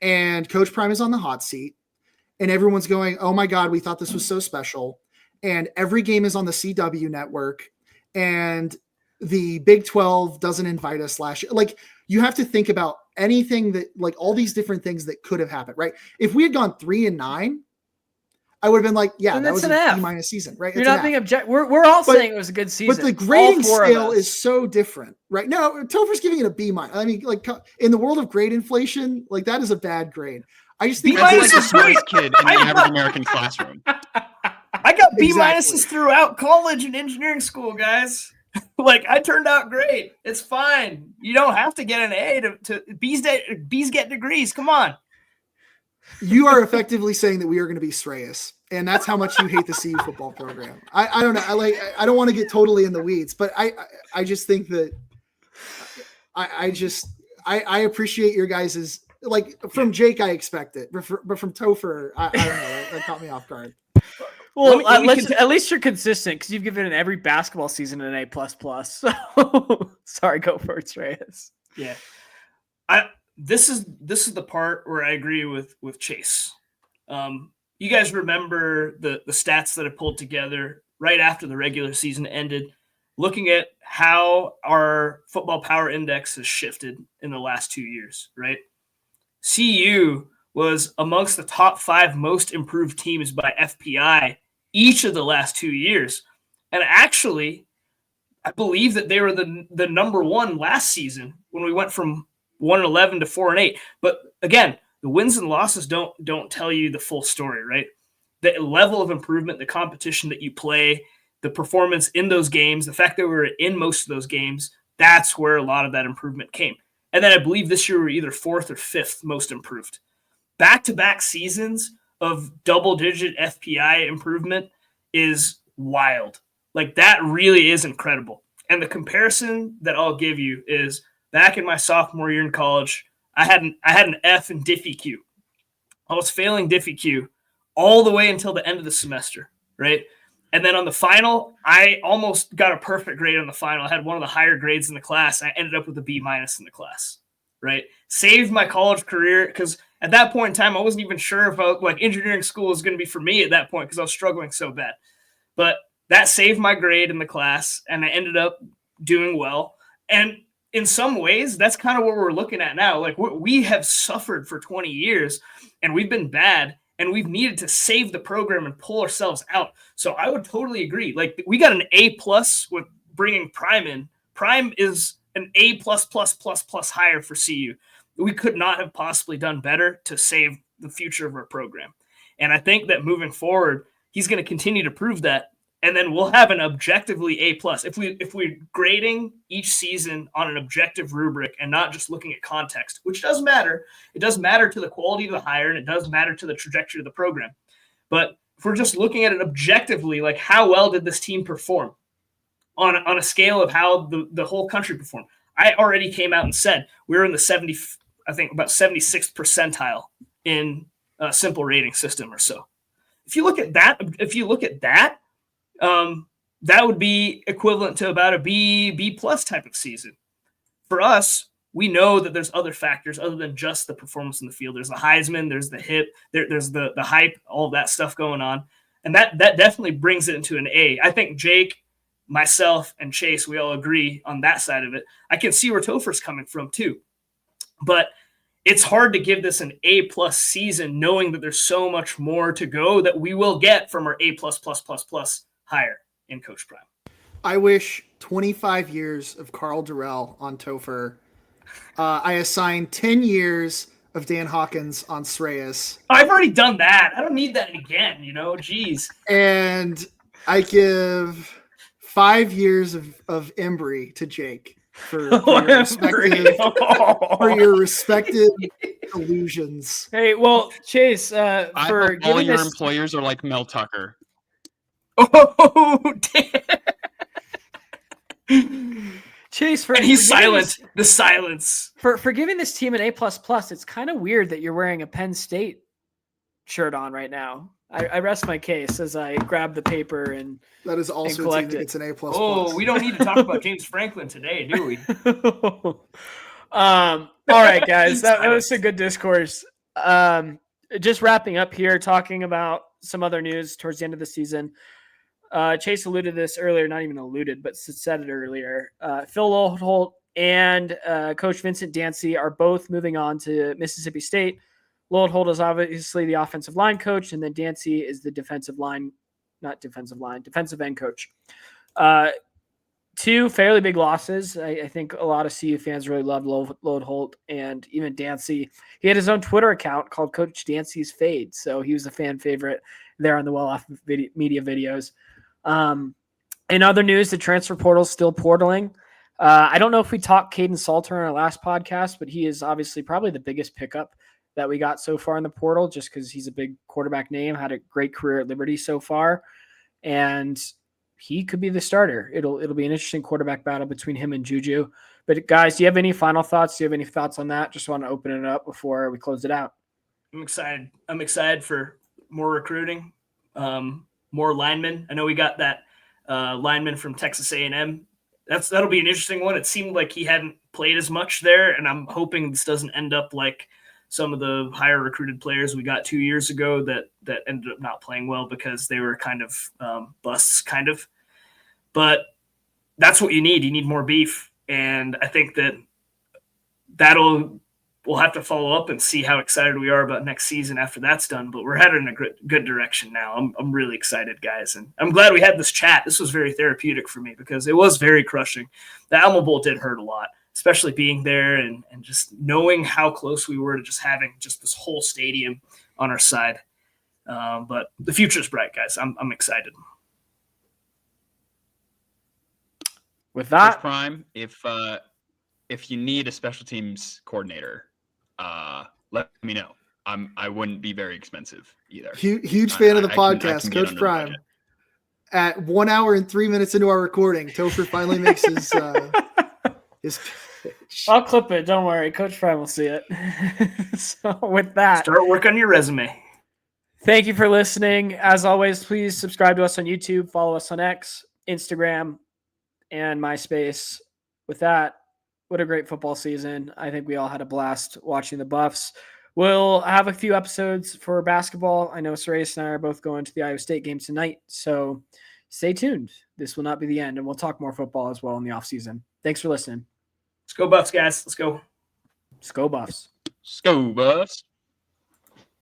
and Coach Prime is on the hot seat, and everyone's going, "Oh my God, we thought this was so special." And every game is on the CW network, and the Big 12 doesn't invite us last year. Like, you have to think about anything that, like, all these different things that could have happened, right? If we had gone 3-9, I would have been like, yeah, that was an B- season, right? You're not being objective. We're all saying it was a good season. But the grading scale is so different, right? No, Topher's giving it a B-. I mean, like, in the world of grade inflation, like, that is a bad grade. I just think that's like the smartest kid in the average American classroom. I got B- throughout college and engineering school, guys. Like, I turned out great. It's fine. You don't have to get an A to B's get degrees. Come on. You are effectively saying that we are going to be Shreyas, and that's how much you hate the CU football program. I don't know. I don't want to get totally in the weeds, but I just think that I appreciate your guys's, like, from Jake, I expect it, but from Topher, I don't know. That caught me off guard. Well, at least you're consistent because you've given every basketball season an A++. So sorry, go for it, Shreyas. Yeah, this is the part where I agree with Chase. You guys remember the stats that I pulled together right after the regular season ended, looking at how our football power index has shifted in the last 2 years, right? CU was amongst the top 5 most improved teams by FPI each of the last 2 years. And actually, I believe that they were the number one last season when we went from 1-11 to 4-8. But again, the wins and losses don't tell you the full story, right? The level of improvement, the competition that you play, the performance in those games, the fact that we were in most of those games, that's where a lot of that improvement came. And then I believe this year we were either 4th or 5th most improved. Back-to-back seasons of double-digit FPI improvement is wild. Like, that really is incredible. And the comparison that I'll give you is back in my sophomore year in college, I had an F in DiffyQ. I was failing DiffyQ all the way until the end of the semester, right? And then on the final, I almost got a perfect grade on the final. I had one of the higher grades in the class. I ended up with a B- in the class, right? Saved my college career because at that point in time, I wasn't even sure if engineering school was going to be for me at that point because I was struggling so bad. But that saved my grade in the class, and I ended up doing well. And in some ways, that's kind of what we're looking at now. Like, we have suffered for 20 years, and we've been bad, and we've needed to save the program and pull ourselves out. So I would totally agree. Like, we got an A+ with bringing Prime in. Prime is an A+++ higher for CU. We could not have possibly done better to save the future of our program. And I think that moving forward, he's going to continue to prove that. And then we'll have an objectively A+. If we're grading each season on an objective rubric and not just looking at context, which does matter. It does matter to the quality of the hire, and it does matter to the trajectory of the program. But if we're just looking at it objectively, like how well did this team perform on a scale of how the whole country performed? I already came out and said we were in the about 76th percentile in a simple rating system or so. If you look at that, that would be equivalent to about a B plus type of season. For us, we know that there's other factors other than just the performance in the field. There's the Heisman, there's the hip, there's the hype, all of that stuff going on. And that definitely brings it into an A. I think Jake, myself, and Chase, we all agree on that side of it. I can see where Topher's coming from too. But it's hard to give this an A+ season knowing that there's so much more to go that we will get from our A+++ higher in Coach Prime. I wish 25 years of Carl Durrell on Topher. I assign 10 years of Dan Hawkins on Sreyas. I've already done that. I don't need that again, Jeez. And I give 5 years of Embry to Jake for your respective illusions. Hey, well, Chase, I for hope all giving your this, employers are like Mel Tucker. Oh, damn. Chase, for And he's for giving silent. The silence. For giving this team an A++, it's kind of weird that you're wearing a Penn State shirt on right now. I rest my case as I grab the paper and that is also collect it's an A++. Oh, we don't need to talk about James Franklin today, do we? All right, guys, that was a good discourse. Just wrapping up here, talking about some other news towards the end of the season. Chase alluded to this earlier, not even alluded, but said it earlier. Phil Loholt and Coach Vincent Dancy are both moving on to Mississippi State. Loholt is obviously the offensive line coach, and then Dancy is the defensive end coach. Two fairly big losses. I think a lot of CU fans really loved Loholt and even Dancy. He had his own Twitter account called Coach Dancy's Fade, so he was a fan favorite there on the Well Off Media videos. In other news, the transfer portal is still portaling. I don't know if we talked Caden Salter on our last podcast, but he is obviously probably the biggest pickup that we got so far in the portal, just because he's a big quarterback name, had a great career at Liberty so far, and he could be the starter. It'll be an interesting quarterback battle between him and Juju. But guys, do you have any final thoughts? Do you have any thoughts on that? Just want to open it up before we close it out. I'm excited. I'm excited for more recruiting, more linemen. I know we got that lineman from Texas A&M. That'll be an interesting one. It seemed like he hadn't played as much there, and I'm hoping this doesn't end up like some of the higher recruited players we got 2 years ago that ended up not playing well because they were kind of busts, kind of. But that's what you need. You need more beef, and I think we'll have to follow up and see how excited we are about next season after that's done. But we're headed in a good direction now. I'm really excited, guys, and I'm glad we had this chat. This was very therapeutic for me because it was very crushing. The Alamo Bowl did hurt a lot, especially being there and just knowing how close we were to just having just this whole stadium on our side. But the future's bright, guys. I'm excited. With that, Coach Prime, if you need a special teams coordinator, let me know. I wouldn't be very expensive either. Huge fan of the podcast, Coach Prime. At 1 hour and 3 minutes into our recording, Topher finally makes his pitch. I'll clip it. Don't worry. Coach Prime will see it. So with that, Start work on your resume. thank you for listening. As always, please subscribe to us on YouTube, follow us on X, Instagram, and MySpace. With that, what a great football season. I think we all had a blast watching the Buffs. We'll have a few episodes for basketball. I know Sreyas and I are both going to the Iowa State game tonight, so stay tuned. This will not be the end, and we'll talk more football as well in the offseason. Thanks for listening. Let's go Buffs, guys. Let's go. Let's go Buffs. Let's go, Buffs.